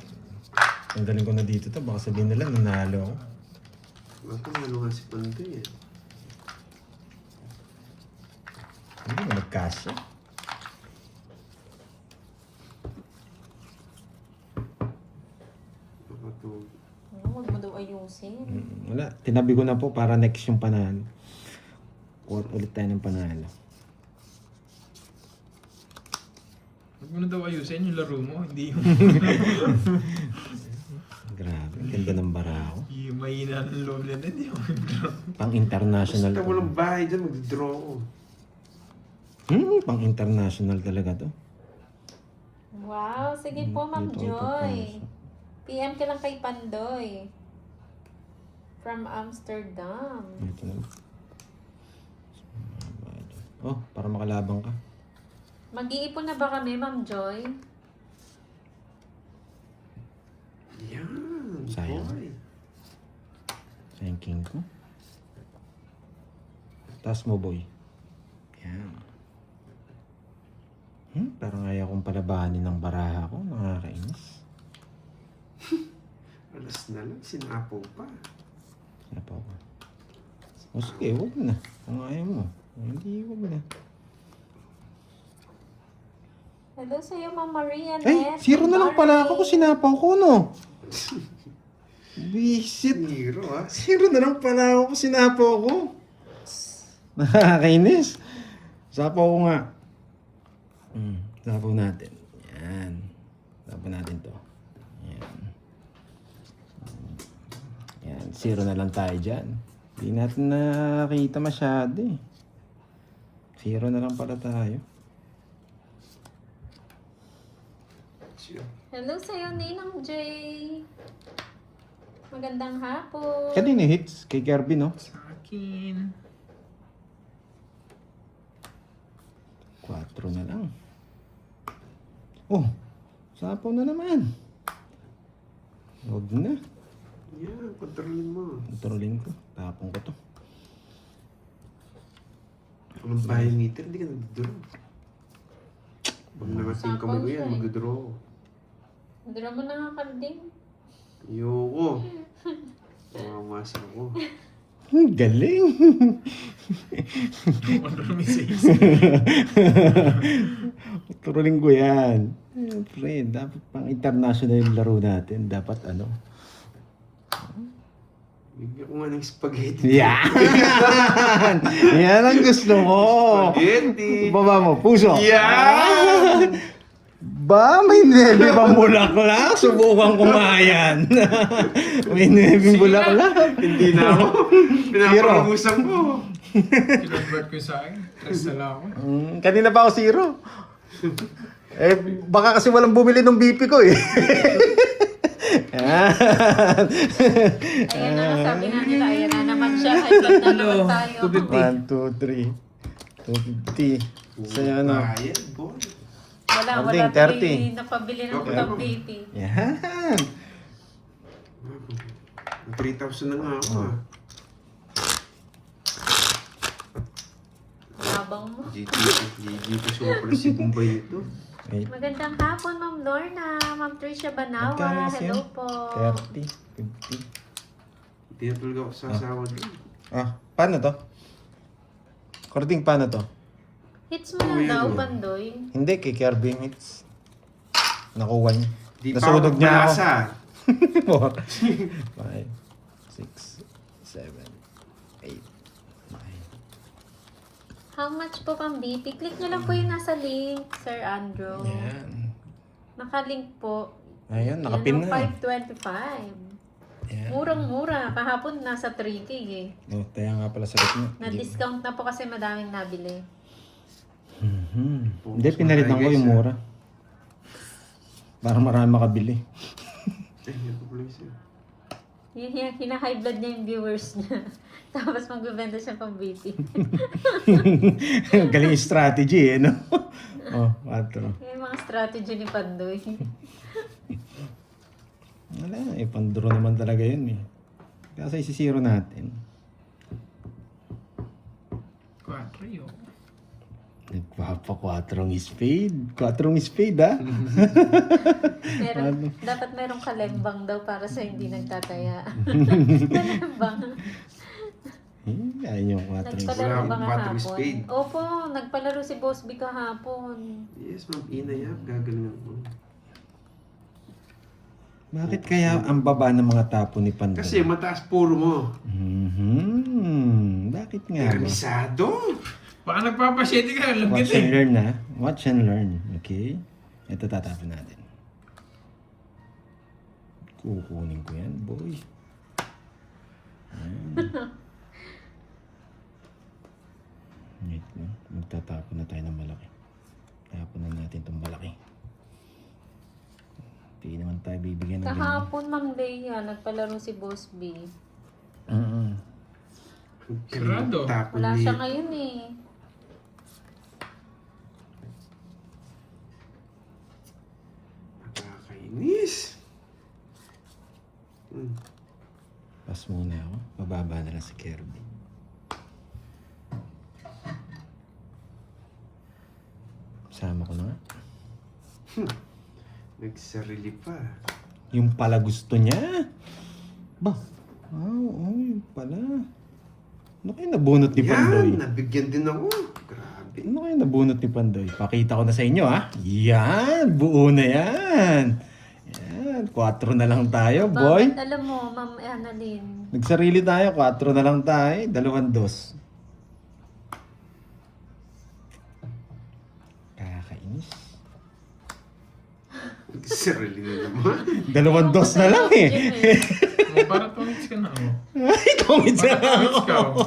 Tanggalin ko na dito to. Baka sabihin nila nanalo ako. Baka nalungan si Pandoy eh. Hindi mo nagkasya. Nakatulog. Huwag mo daw ayusin. Wala. Tinabi ko na po para next yung panalo. Kuha ulit tayo ng panalo. Huwag mo na daw ayusin yung laro mo. Hindi yung Grabe. Ang ganda ng barako. yung mahina ng loob nila. Hindi yung Pang international. Basta to. walang bahay dyan, mag-draw ako. Pang international talaga to. Wow, sige po, Ma'am Dito ang Joy. pagpasok. PM ka lang kay Pandoy. From Amsterdam. Ito na. Oh, para makalabang ka. Mag-iipon na ba kami, Ma'am Joy? Yan. Sayang. Boy. Sayang king ko. Taas mo, boy. Yan. Parang ayaw kong palabanin ng baraha ko. Nakakainis. Alas na lang, sinapaw pa. Sinapaw ko. O sige, huwag na. Kung ayaw mo. Hindi, huwag na. Hello sa'yo, Ma'am Maria. Ay, zero na lang pala ako kung sinapaw ko, no? Visit. Zero, ha? Zero na lang pala ako kung sinapaw ko. Nakakainis. Sapaw ko nga. Sapaw natin. Yan. Sapaw natin to. Yan. Yan. Zero na lang tayo dyan. Hindi natin nakita masyado eh. Zero na lang pala tayo. Sure. Hello sa'yo, Ninang Jay. Magandang hapon. Kanina hits kay Kirby, no? Sa akin. 4 na lang. Oh, sapaw na naman. Huwag na. Yan, kontrolin mo. Kontrolin ko. Tapong ko to. Kung ang bahay meter, hindi ka nag-draw. Pag nangating Sapaw kamay ko siya yan, eh. mag-draw ako. Dira mo na nga kanding. Ayoko. Mamasa ako. Galing. Control me sa Turuling ko yan. Siyempre, dapat pang international yung laro natin. Dapat ano. Bigyan ko nga ng spaghetti. Yan! Yan ang gusto mo. Spaghetti! Baba mo, puso. Yan! Ba, may nebe pang bulaklak? Subukan ko nga yan. May nebeng bulaklak. Hindi na ako. Pinaparubusan ko. Kinonvert ko sa akin. Tres na lang ako. Kanina pa ako zero. Baka kasi walang bumili ng BP ko eh. Yan. Ayan na, sabi nga nila, ayan na naman siya. High blood na naman tayo. 1, 2, 3. 250. Sa'yo ano? Bayad, boy. Wala Kanding, tuloy 30. napabili ng Okay. top 80. Yan. 3,000 na nga ako, ha? Habang mo. GG pa super si Bombay ito. Wait. Magandang hapon, Ma'am Lorna. Ma'am Tricia Banawa. Magkano kasi Hello yun? po. 30, 50. Hindi na talaga ako sasawa din. Paano to? Kording, paano to? Hits mo na Uy, daw, ano? Bandoy. Hindi, kay Kirby hits. Nakuha niya. Di pa ako Nasunog niya ako. malasa. 4, 5, 6, 7, 8, 9. How much po pang BP? Click nyo lang po yung nasa link, Sir Andrew. Yan. Nakalink po. Ayan, nakapin Yan, na. 525. Yan. Murang-mura. Kahapon nasa 3K eh. Oh, kaya nga pala sa mo. Na-discount na po kasi madaming nabili. Hindi, pinalitan ko yung mura. Para marami makabili. Ay, yan po pala siya. Yun yung hina-high blood niya yung viewers niya. Tapos magbibenta siya pang BP. Galing strategy eh, no? Oh, 4. Yung mga strategy ni Pandoy. Wala, panduro naman talaga yun eh. Kasi isisiro natin. 4 yun. Nagpapa 4 spade. 4 spade ah. Dapat merong kalembang daw para sa hindi nagtataya. Kalembang. Ayun yung 4 Nagpalaro Wala ba akong nga battery hapon? spade. Opo, nagpalaro si Boss B kahapon. Yes, ma'am. Inay, ha? Gagalingan ko. Bakit kaya ang baba ng mga tapo ni Pandora? Kasi mataas puro mo. Bakit nga ba? Organisado. Baka nagpapasyete ka. Alam Watch kita and eh. learn na. Watch and learn. Okay? Ito tatapon natin. Kukunin ko yan, boy. Wait, no? Magtatapon na tayo ng malaki. Tapon na natin itong malaki. Hindi naman tayo bibigyan ng ganyan. Kahapon, Ma'am Leia, nagpalaro si Boss B. Sarado. Tapon Wala ni- siya ngayon eh. Nakakainis. Pas muna ako. Mababa na lang si Kirby. Sama ko na nga. Nagsarili pa. Yung pala gusto niya. Ba? Oo, yun pala. Ano kayo nabunot ni Pandoy? Yan, nabigyan din ako. Grabe. Ano kayo nabunot ni Pandoy? Pakita ko na sa inyo ha. Yan, buo na yan. Yan, 4 na lang tayo, boy. Bakit alam mo, Ma'am Annalyn? Nagsarili tayo, 4 na lang tayo. 2-2. Kakainis. Nagsarili na naman. 2-2 na lang eh. Para tongits ka na ako. Ay, tongits na Para tongits ka ako. ako.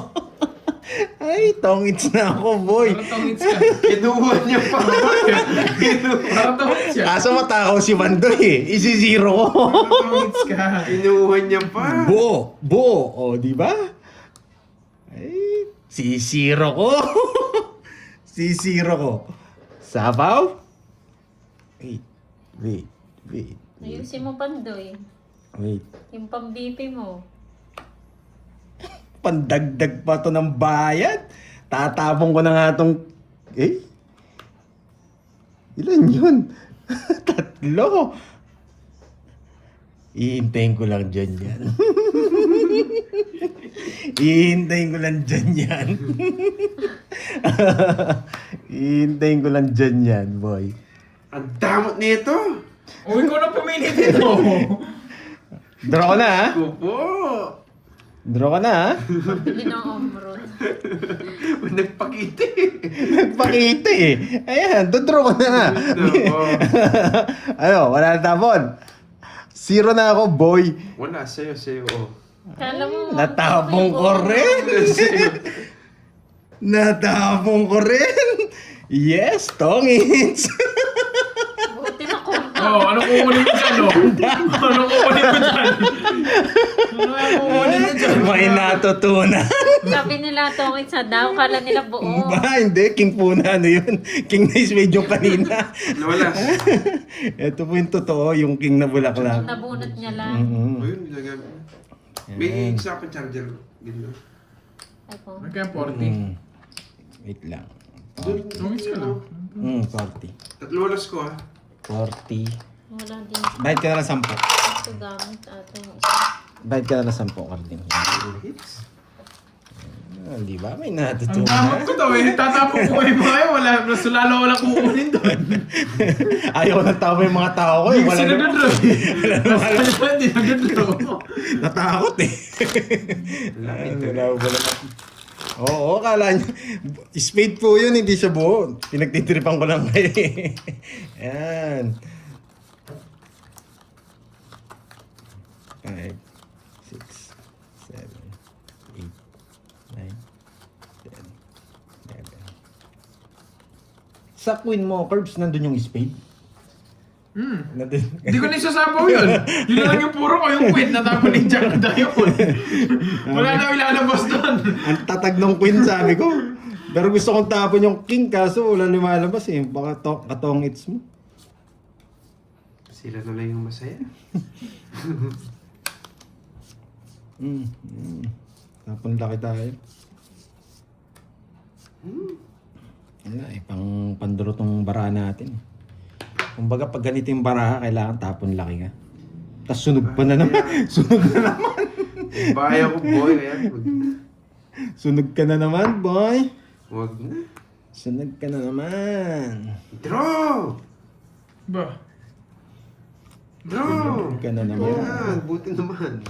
Ay, tongits na ako, boy. Para tongits ka. Kinuha niya pa. Para tongits ka. Kaso matakaw si Pandoy eh. Isi-zero ko. Para tongits ka. Kinuha niya pa. Buo. O, di ba? Ay, sisiro ko. Sisiro ko. Sabaw? Wait. Ayusin mo, Pandoy. Wait. Yung pang-BP mo. Pandagdag pa to ng bayad. Tatapong ko na nga tong... Ilan yun? 3. Ihintayin ko lang dyan yan. Ihintayin ko lang dyan yan. Ihintayin ko lang dyan yan, boy. Ang damot nito. O, ikaw na pumili dito. Draw ko na, ha? Kupo. Draw ka na, ha? Bili ng omron. Nagpakita Nagpakita eh. Ayan, dodraw ko na. Ano, wala na tapon. 0 na ako, boy. Wala, sa'yo. Oh. Kala mo, Natapong ko rin. Natapong ko rin. Yes, tongits. buti na ko. Oh, anong kukunin mo dyan, oh? Anong kukunin mo dyan? Ano yung kukunin mo dyan? May natutunan. Sabi nila, tongit sa daw. Kala nila buo. Ba, hindi. King po na ano yun. King na ismade yung kanina. Nawala. Ito po yung totoo, yung king na bulaklak. Nabunot niya lang. O yun, ginagamit. May isa pa charger. Ganun. Ay po. Kaya 40. Wait lang. Tongits ka lang. 40. 3 oras ko 40. Wala din. Bayad ka na ng 10. Ito gamit ate yung isa. Bayad ka na ng 10, Carding. Hits. Di ba? May Ang natutunan. damot ko daw eh. Tatapong ko kayo mga yun. Wala, lalo wala kukunin doon. Ayaw na tao yung mga tao ko. Hindi Wala sila na. doon. Hindi na doon. Natakot eh. Wala. Oo, kala niya. Spade po yun, hindi siya buo. Pinagtitripan ko lang kayo eh. Yan. 5, 6, 7, 8, 9, 10, 11. Sa queen mo, Curbs, nandun yung spade. Nandun. Hindi ko na isasabaw yun. Yun na lang yung puro ko yung quit. Natapon ni Jack na yun. Wala na ilalabas doon. Ang tatag ng queen, sabi ko. Pero gusto kong tapon yung king, kaso wala lumalabas eh. Baka katong hits mo. Sila na lang yung masaya. Tapon laki tayo. Wala eh, panduro tong bara natin. Kumbaga pag ganito yung bara, kailangan tapon laki ka. Tapos sunog pa na naman. Sunog na naman. Baya ko, boy. Ayan. Sunog ka na naman, boy. Wag na. Sunog ka na naman. Draw! Ba? Draw! Sunog ka na naman. Yan, buti naman.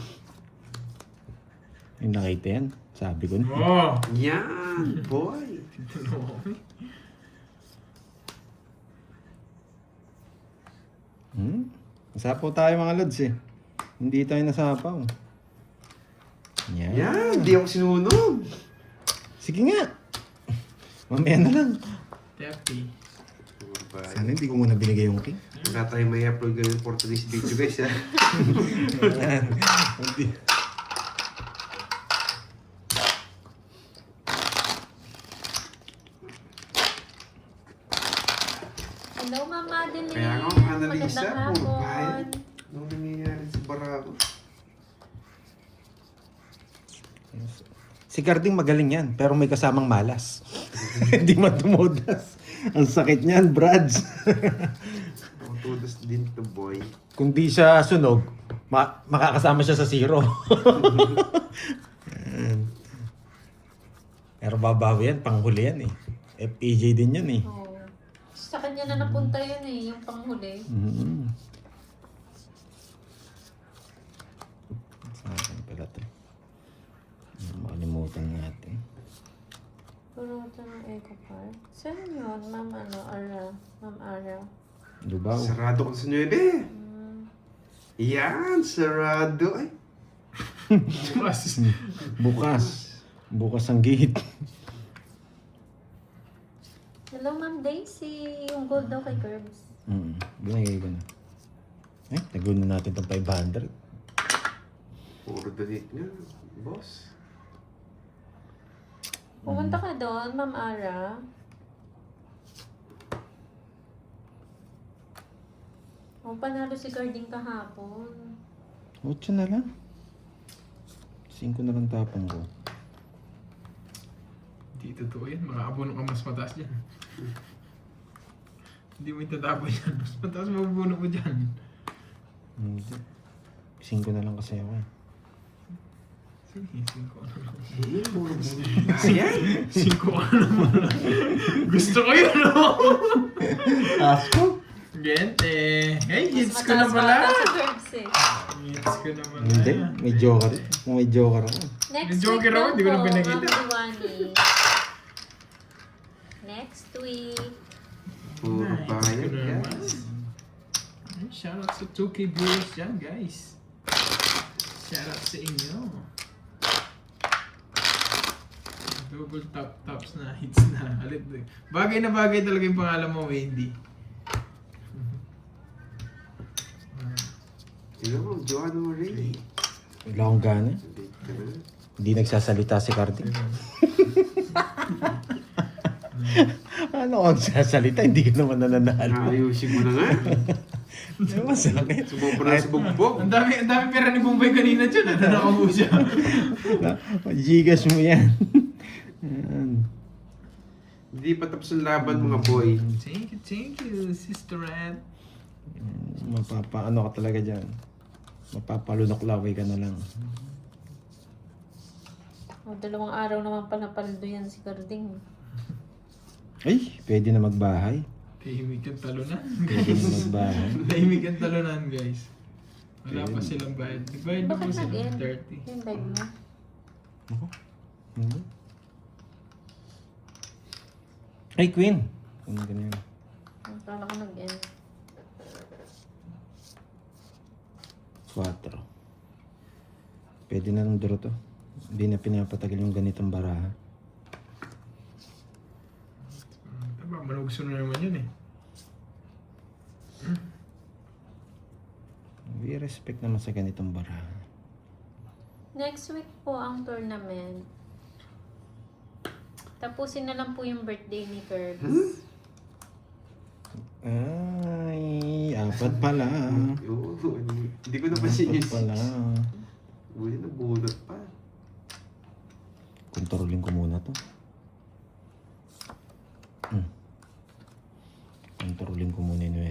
Yung nakita yan, sabi ko na. Oh. Yan, boy. Nasapaw tayo mga lods eh. Hindi tayo nasapaw. Yan. Yan, di ako sinunog. Sige nga. Mamaya na lang. Tepi. Sana hindi ko muna binigay yung king. Wala tayo may upload ganun for today's video, guys. Ha? Hello, Ma'am Madeline. Kaya nga, Annalisa, Magandang puro hapon. bayad. Anong nangyayari sa Barako? Si Garding magaling yan, pero may kasamang malas. Hindi man tumudas. Ang sakit niyan, Brads. Ako tudas din to, boy. Kung di siya sunog, makakasama siya sa zero. Yan. Pero babawi yan, panghuli yan eh. FPJ din yan eh. Oh. Sa kanya na napunta yun eh, yung panghuli. Mm-hmm. Sa akin pala to. Makalimutan natin. Puro ito ng Eco Park. Saan yun, Ma'am Ara? Ma'am Ara? Lubao. Sarado ko sa 9. Yan, sarado. Ay, Mas. Bukas. Bukas ang gate. Hello, Ma'am Daisy. Yung gold daw kay Curbs. Binigay ko na. Eh, nagunan natin itong 500. puro dalit nga, boss. Pumunta ka doon, Ma'am Ara. Oh, panalo si Garding kahapon. 8 na lang. 5 na lang tapang ko. Hindi totoo yan. Makakabuno ka mas mataas dyan. Hindi mo itatapon yan. Mas mataas mabubuno mo dyan. Hindi. 5 na lang kasi ako eh. Sige, 5 ano lang. Ayan. 5 ano naman. Gusto ko yun, no? Asko? Gente. Hey, Mas hits ko na mataas pala. ata si Curbs eh. Hits ko na pala. Hindi. May joker. May joker ako. Next Yung joker week ako, daw di ko na po, pinakita. Ma'am Iwani. Next week. Puro Nice. bayad, Hits ko na guys. naman. Shoutout sa 2K viewers dyan, guys. Shoutout sa inyo. Double tops na, hits na. Alit. Bagay na bagay talaga yung pangalan mo, Wendy. Tignan mo, Joanna Marie. Wala akong gana. Date ka na. Hindi nagsasalita si Carding. Ano ang sasalita? Hindi ka naman nananalo. Ayusin mo na nga. Diba sakit? Subo na sa bugbog. Ang dami pera ni Bombay kanina dyan. Ano nakaupo siya? Gigas mo yan. Yan. Hindi pa tapos ang laban, mga boy. Thank you, Sister Ed. Ano ka talaga dyan. Mapapalunok-laway ka na lang. Oh, 2 araw naman pala paldo yan si Garding. Ay, pwede na magbahay. Tahimik ang talunan. Pwede na magbahay. Tahimik ang talunan, guys. Wala pa silang bayad. Nagbayad na po Bakit sila. nag-end? 30. Yung live mo. Ako? Hindi. Ay, Queen. Ano ganyan? Akala ko nag-end. 4. Pwede na ng draw to. Hindi na pinapatagal yung ganitong baraha. Tama, manugso na naman yun eh. We respect naman sa ganitong baraha. Next week po ang tournament. Tapusin na lang po yung birthday ni Curbs. Ay, 4 pala. Oo, hindi ko napansin yun. 4 pala. Uli na bunot pa. Kontrolin ko muna to. Kontrolin ko muna yung 9.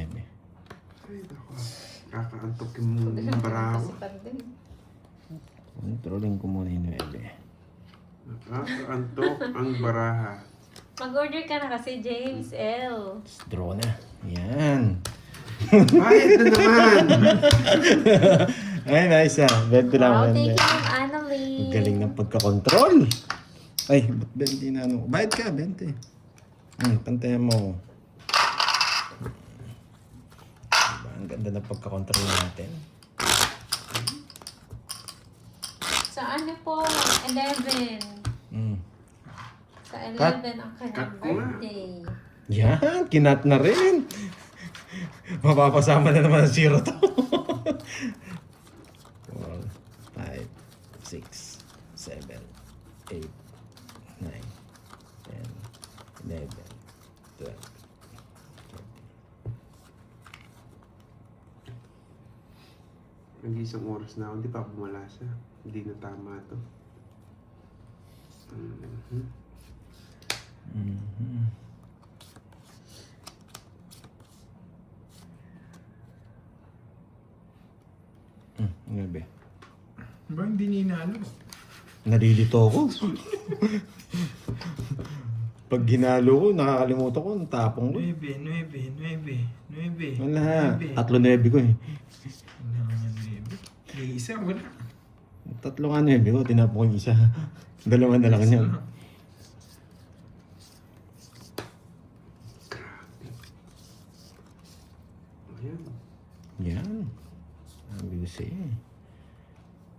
Ay, naku. Kakaantok yung baraho. Kasi Garding. Kontrolin ko muna yung 9. Kakaantok ang baraha. Mag-order ka na kasi, James L. Draw na. Yan. Bayad na naman! Ay, nice ah. 20 lang. Wow, 20. thank you, Ma'am Annalyn. Ang galing ng pagkakontrol. Ay, ba't 20 na ano? Bayad ka, 20. Pantayan mo. Diba? Ang ganda ng pagkakontrol natin. Sa ano po? 11. Sa 11 ang Cut kanyang ko nga. birthday. Yan, kinat na rin. Mapapasama na naman ang 0 to. 4, 5, 6, 7, 8, 9, 10, 11, 12, 13, 14, Nag-isang oras na ako, hindi pa ako bumalasa. Hindi na tama to. Mhm. Mhm. Ngabe. Ba, hindi niya inalo. Nalilito ako. Pag ginalo ko, nakakalimutan ko, ang tapong ko. 9, 9. Wala. 3-9 ko eh. Wala nga 9. May isa, wala. 3-9 ko, tinapon ko yung isa. 2 na lang yun. Ayan. Yan. Sabi ko sa'yo eh.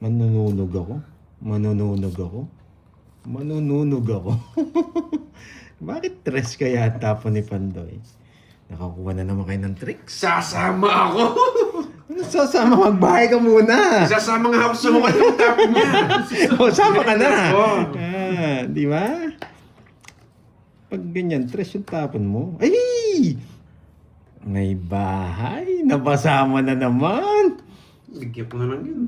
Manununog ako. Manununog ako. Manununog ako. Bakit tres kaya ang tapon ni Pandoy? Nakakuha na naman kayo ng tricks. Sasama ako! Ano sasama? Magbahay ka muna! Sasama nga ako sa mukha ng tapon niya. O, sama ka na! Oo. Di ba? Pag ganyan, tres yung tapon mo. Ay! May bahay. Napasama na naman. Bigyan ko na lang yun.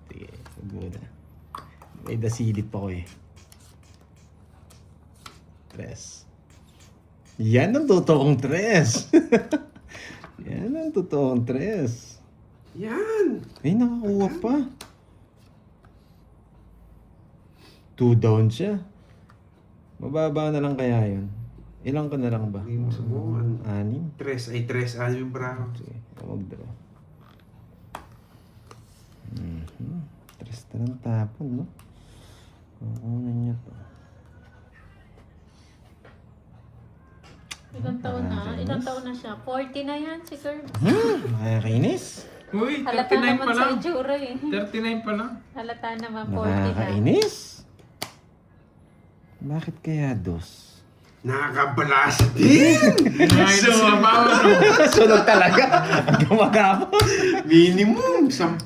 Sige, muna. May dasilip ako eh. Tres. Yan ang totoong tres. Yan ang totoong tres. Yan! Ay, nakakuha pa. 2 down siya. Mababa na lang kaya yun. Ilang ka na lang ba? Hindi mo subukan. 6. Tres ay tres. Ano yung bravo? Sige, mag-draw. Tres na ng tapon, no? Kukunan niya to. Ilang taon na? Ilang taon na siya? 40 na yan si Kurt. Nakakainis. Uy, 39 Halata pa naman sa lang. itsura eh. 39 pa lang. Halata naman 40 na. Nakakainis. Bakit kaya dos? Nakakabalasa din! Ay, sumabaw, no? Sunog talaga. Ang gumagapos. Minimum, 10.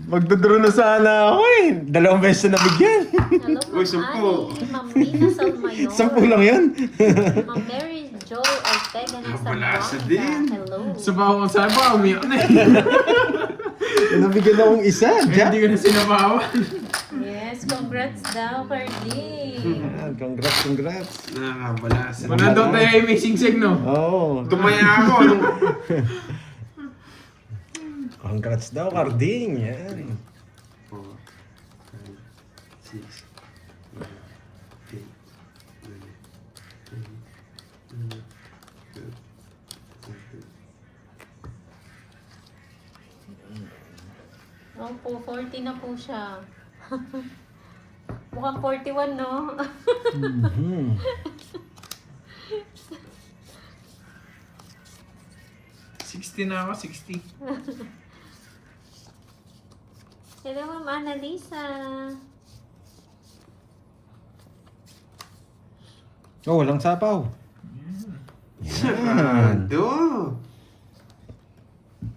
Magdodraw na sana ako eh. 2 beses na nabigyan. Hello, Uy, Ma'am 10. Annie, Ma'am Mina Salmayor. 10 lang yan. Ma'am Mary Jo Ortega ng Nabalasa Zamboanga. din. Hello. Sabaw ko sa ba, umiyak na eh. Nabigyan akong isa. Jack. Hindi ko na sinabawan. Yes, congrats daw, Carly. Yan, congrats. Nakakabalasa. Wala daw tayo amazing seg, no? Oh. Tumaya ako. Anong... Congrats daw, Carding. Yan. 4, 5, 6, 7, 8, 9, 10, 11, 12. Opo, 40 na po siya. Mukhang 41, no? Mhm. Na ako, 60. Hello, Ma'am Annalisa. Oh, walang sapaw. Yan. Sarado!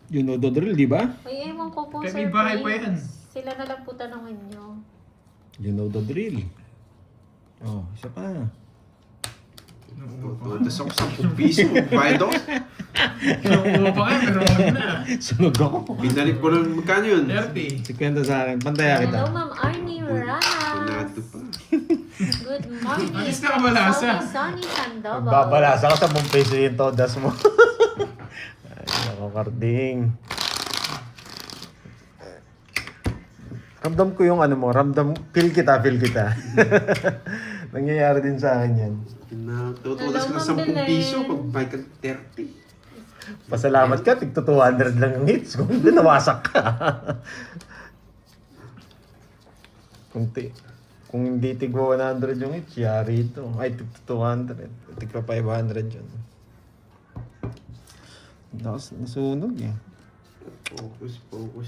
You know the drill, di ba? Ay, ewan ko po, Kaya Sir may bahay pa Prince. yan. Sila na lang po tanongin nyo. You know the drill. Oh, isa pa. Tututas ako 10 piso. Bayad ako. Nakuha pa kayo, pero wag na. Sunog ako. Binalik ko lang magkano yun. 30. 50 sa akin. Pantaya kita. Hello, Ma'am Arnie Ras. Tunado pa. Good morning. Alis na kabalasa. Sunny Sandoval. Magbabalasa ka sa mong peso yung todas mo. Ay, ako, Carding. Ramdam ko yung ano mo. Feel kita. Nangyayari din sa akin yan. Tututas ka Hello, ng Ma'am 10 piso Belen. pag bayad ka ng 30. Pasalamat ka, tigto 200 lang ang hits. Kung hindi, nawasak ka. Kung hindi tigwa 100 yung hits, yari ito. Ay, tigto 200. Tigpa 500 yun. Nasunog eh. Focus,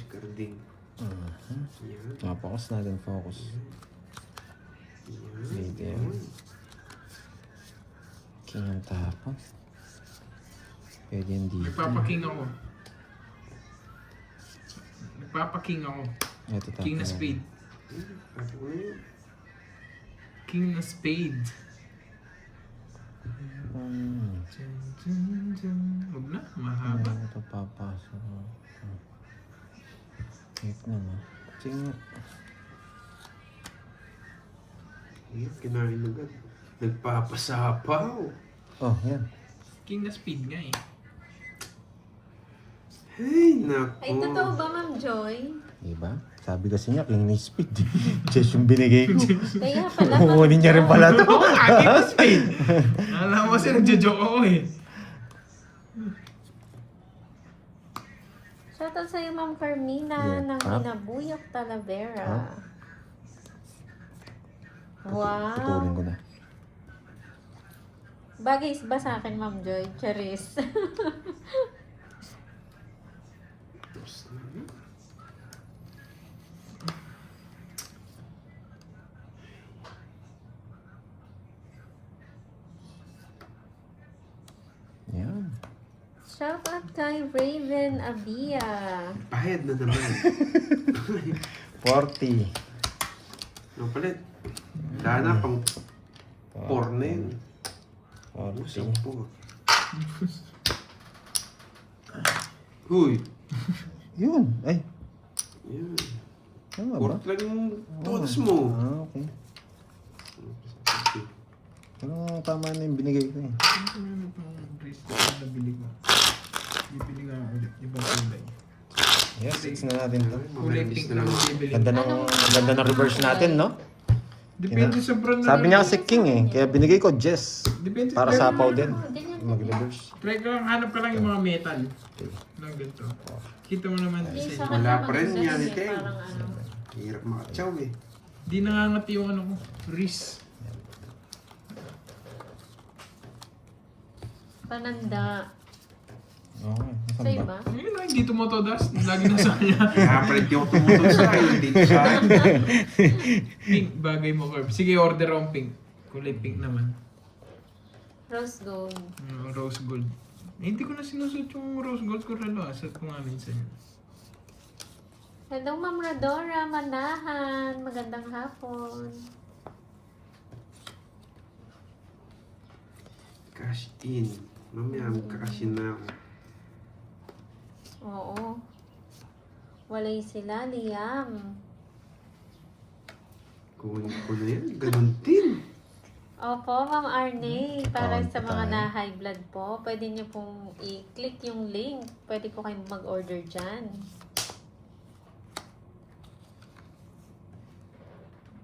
Carding. Yan. Focus natin, focus. Dito yan. King ang tapon. Pwede yung dito. Nagpapaking ako. Ito tapon. King na spade. Ako na yun. King na spade. Huwag na, mahaba. Ito papasok. Wait na mo. Sing... Ayan, kinain agad. Nagpapasapaw. Oh, yan. King na speed nga eh. Hey, nako. Ay, totoo ba, Ma'am Joy? Diba? Sabi kasi niya, king ni speed. Chess yung binigay ko. Kaya pala, Kukunin niya rin pala to. Oo, akin na speed. Alam mo kasi nagjo-joke ako eh. Shoutout sa'yo, Ma'am Carmina, Yeah. ng Ah. Inabuyok Talavera. Ah. Wow. Putulin ko na. Bagay ba sa akin, Ma'am Joy? Charis. Yan. Shoutout kay Raven Abia. Pahid na naman. 40. Ang palit. Wala na, pang 4 na yun. 40. 10. Huy. Yun. Ay. Yan. Tama ba? 4 lang yung todos mo. Ah, okay. Pero tama na yung binigay ko eh. Ano pang brace na nabili ko? Bibili nga ako ulit. Ibang kulay. Yes, fix na natin to. Kulay pink na lang bibili. Ganda ng reverse natin, no? Depende sa brand na. Sabi niya kasi king eh. Kaya binigay ko Jess. Depende Para sa sapaw din. Ganyan. Mag-reverse. Try ka lang, hanap ka lang yung mga metal. Lang ganito. Kita mo naman Yung sa sa inyo. Wala kanya, pa rin mga yan, ganyan, Ike. parang ano. Hirap makatsaw eh. Di nangangati yung ano ko. Wrist. Pananda. Okay. Sa Saan ba? iba? Ayun na, hindi tumotodas. Lagi na sa kanya. Kaya palit yung tumutog sa akin. Dito sa akin. Pink, bagay mo, Curb. Sige, order akong pink. Kulay pink naman. Rose gold. Rose gold. Eh, hindi ko na sinusuot yung rose gold ko relo. Asat ko nga minsan yun. Hello, Ma'am Radora. Manahan. Magandang hapon. Cash in. Mamaya magka-cash in na ako. Oo. Walay sila, Liam. Kunin ko na yan. Ganun din. Opo, Ma'am Arne. Para Tawag sa po mga tayo. na-high blood po, pwede niyo pong i-click yung link. Pwede po kayong mag-order dyan.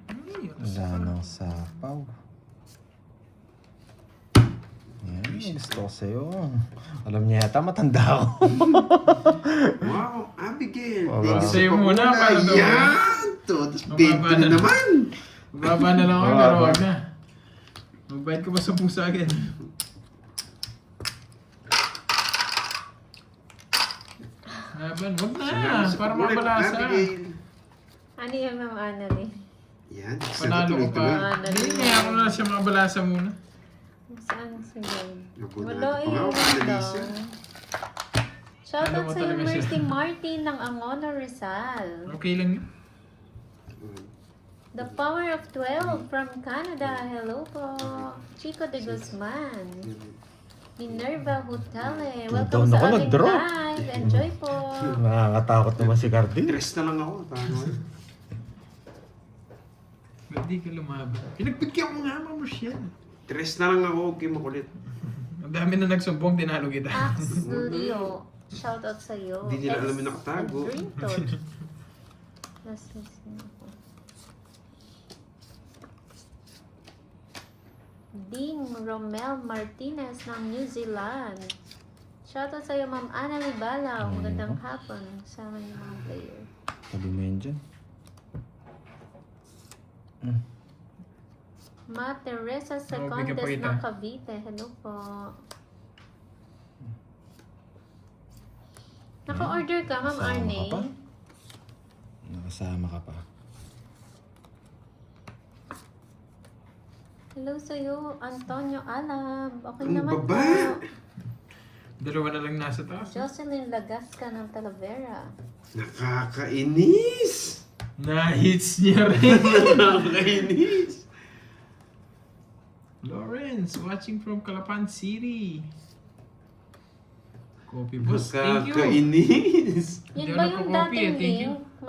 Ay, Wala nang sapaw. Yan, gusto ko sa'yo. Alam niya yata, matanda ako. Wow, Abigail. Oh, Thank you wow. sa Sa'yo muna, pagmula. paano to? Yan! To, tapos Mababa 20 na na. naman. Mababa na lang ako, Mababa. pero wag na. Magbayad ko ba sa pusa agad? Laban, wag na. Salamat sa Para pagmula, mabalasa. Abigail. Ano yung Ma'am Annalyn? Yan, Panalo ko tuloy-tuloy. pa. Hindi, kaya ako na siya mabalasa muna. Saan si Gold? Naku, Wala natin eh. pa nga, wala Annalisa. lang. Ano Shoutout mo sa talaga siya? Mercy Martin ng Angono Rizal. Okay lang yun. The Power of 12 from Canada. Hello po. Chico de Guzman. Minerva Hotele. Welcome Down sa ako, ating nag-drop. live. Enjoy po. Nakakatakot naman si Cardi. Tres na lang ako. Paano? Ba't di ka lumaban? Pinagbigyan mo nga, Ma'am Rochelle. Tres na lang ako. Okay, makulit. Ang dami na nagsumbong, tinalo kita. Ax Leo. Shoutout sa iyo. Hindi nila alam yung nakatago. Ding Romel Martinez ng New Zealand. Shoutout sa iyo, Ma'am Ana Libalaw. Magandang hapon. Sama niyo mga player. Sabi mo yun dyan. Ma Teresa bigyan pa Secondes kita. ng Cavite. Hello po. Naka-order ka, Ma'am Kasama Arne? ka pa? Nakasama ka pa. Hello sa iyo, Antonio Alab. Okay Ang naman baba! po. Dalawa na lang nasa taas. Jocelyn Lagasca ng Talavera. Nakakainis! Na-hits niya rin. Nakakainis! Lawrence, watching from Calapan City. Copy boss. Thank you. Nakakainis. Yan Hindi ba ako yung nagko-copy dating thank you. link,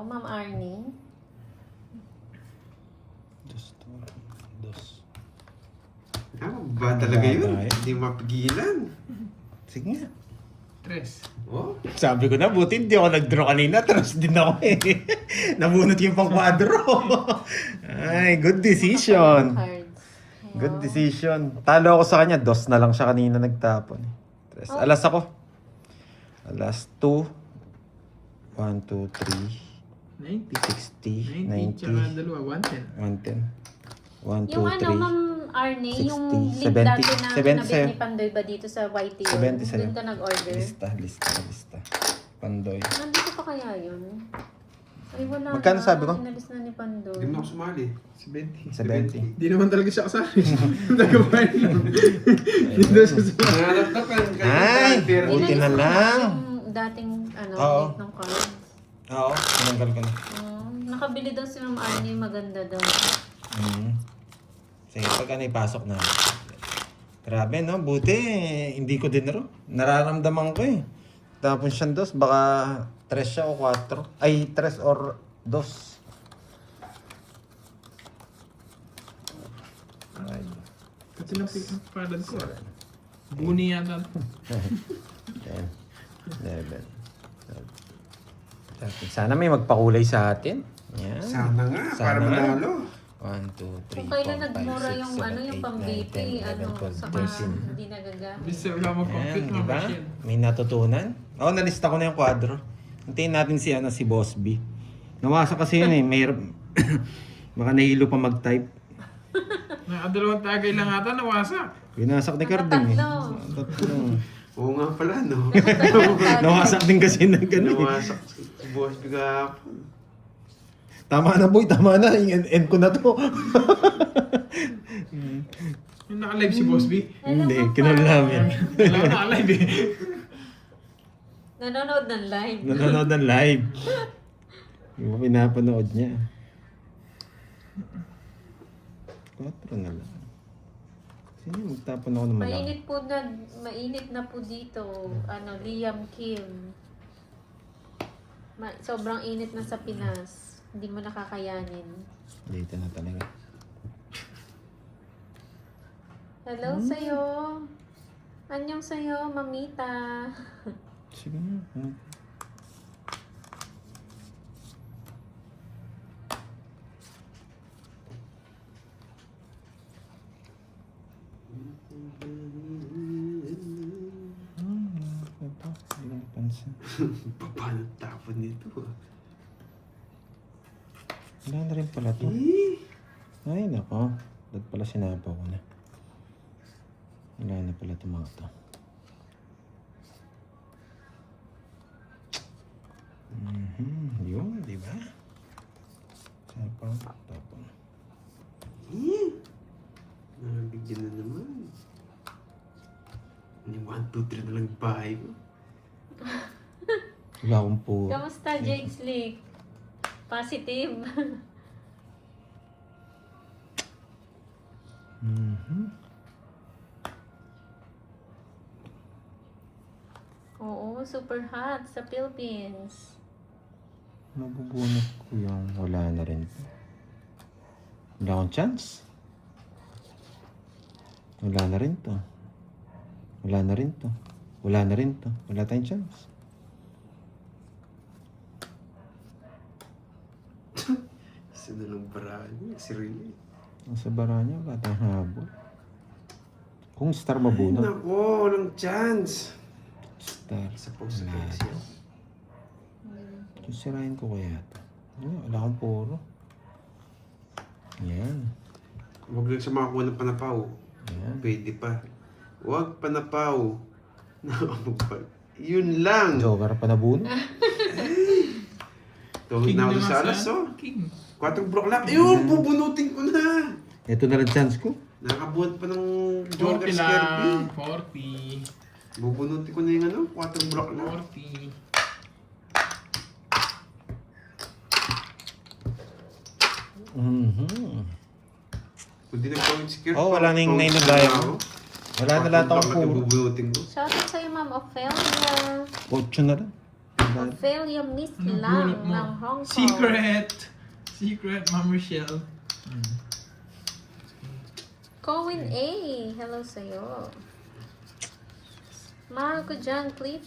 Ma'am Arnie? Dos. Tama ba talaga yun? Bagay. Hindi mapigilan. Sige nga. Tres. Oh, Sabi ko na, buti hindi ako nag-draw kanina. Trust din ako eh. Nabunot yung pang-quadro. Ay, good decision. Cards. Good decision. Talo ako sa kanya. Dos na lang siya kanina nagtapon. Tres. Oh. Alas ako. Alas 2. 1, 2, 3. 90. 60. 90 tsaka 90. dalawa. 110. 110. 1, 2, Yung ano, 3. Ma'am Arnie, 60, yung link 70, dati na 70 kinabit sa'yo. ni Pandoy ba dito sa YT 70 sa'yo. Doon ka nag-order? Lista. Pandoy. Nandito pa kaya yun? Ay, wala Magkano na. sabi ko? Inalis na ni Pandoy. hindi mo ako sumali. 70. Di naman talaga siya kasali. Nagabayan lang. Hindi daw siya sa... Nangarap na pa. Ay! Pero Buti na lang. Yung dating Oo. link ng cards. Oo, tinanggal ko na. Nakabili daw si Ma'am Arnie, maganda daw. Sige, pag ano ipasok na. Grabe, no? Buti, hindi ko din nararamdaman ko eh. Tapos siyang dos, baka 3 siya o 4. Ay, 3 or 2. Ay, Kasi lang palad ko. Buni yata. 10, 11. Sana may magpakulay sa atin. Yan. sana nga, para Sana nga. manalo. 1, 2, 3, Kung kailan 4, 5, nagmura 6, yung 7, yung 8, pang-BP, 9, 10, 11, 12, saka 13. hindi nagagamit. Bisa wala mo Ayan, compute di mga ba? machine. May natutunan. Oo, nalista ko na yung kwadro. Hintayin natin si Boss B. Nawasa kasi yun eh. May baka nahilo pa mag-type. Nakadalawang tagay lang ata nawasak. Winasak ni Carding eh. Tatlo. Oo nga pala, no? Nawasak din kasi ng gano'n eh. Nawasak si boss bigapon. Tama na boy, tama na. End ko na to. Yung naka-live si Boss B. Hindi, kinol namin. Alam na naka-live eh. Nanonood ng live. Nanonood ng live. Yung pinapanood niya. 4 na lang. Sino magtapon ako ng malaki? Mainit na po dito. Liam Kim. Sobrang init na sa Pinas. Hindi mo nakakayanin. Dito na talaga. Hello sa'yo. Anyong sa'yo, mamita. Sige na. Hindi ko pansin. Paano tapon nito? Wala na rin pala to. Ay, nako. Ba't pala sinapaw ko na? Wala na pala itong mga to. Yun, di ba? Sapaw, tapon. Nabigyan na naman. Yung 1, 2, 3 na lang yung bahay ko. Wala akong po. Kamusta, Jake Slick? Positive. Oo, super hot sa Philippines. Mabubunot ko yung wala na rin. Wala akong chance. Wala na rin to. Wala na rin to. Wala na rin to. Wala tayong chance. Isa na lang barangay. Si Riley. Sa bara niya, wala tayong habol. Kung star mabunot. Nako, walang chance. Star. Isa po sa Wala. kasi. Sisirain ko kaya ito. Wala akong puro. Yan. Huwag lang siya makakuha ng panapaw. Yan. Pwede pa. Huwag panapaw. Nakapagpag. Yun lang. Joker pa nabunot. Tawag na ako sa alas, oh. King. 4 block lang. Ayun, bubunutin ko na. Ito na rin chance ko. Nakabuhat pa ng 40 Joker Scarpy. lang. 40. Bubunutin ko na yung 4 block lang. 40. Mhm. Kung di nag-comment si Kirk, Oh, wala na yung comment 9 na na daya ako. mo. Wala na lahat akong puro. Ibubunutin ko. Shoutout sa'yo, Ma'am Ophelia. 8 na lang. Ophelia Miss Ano Lang bunot mo? ng Hong Kong. Secret, Ma'am Rochelle. Cohen A. Hello sa'yo. Mahal ko dyan, Cliff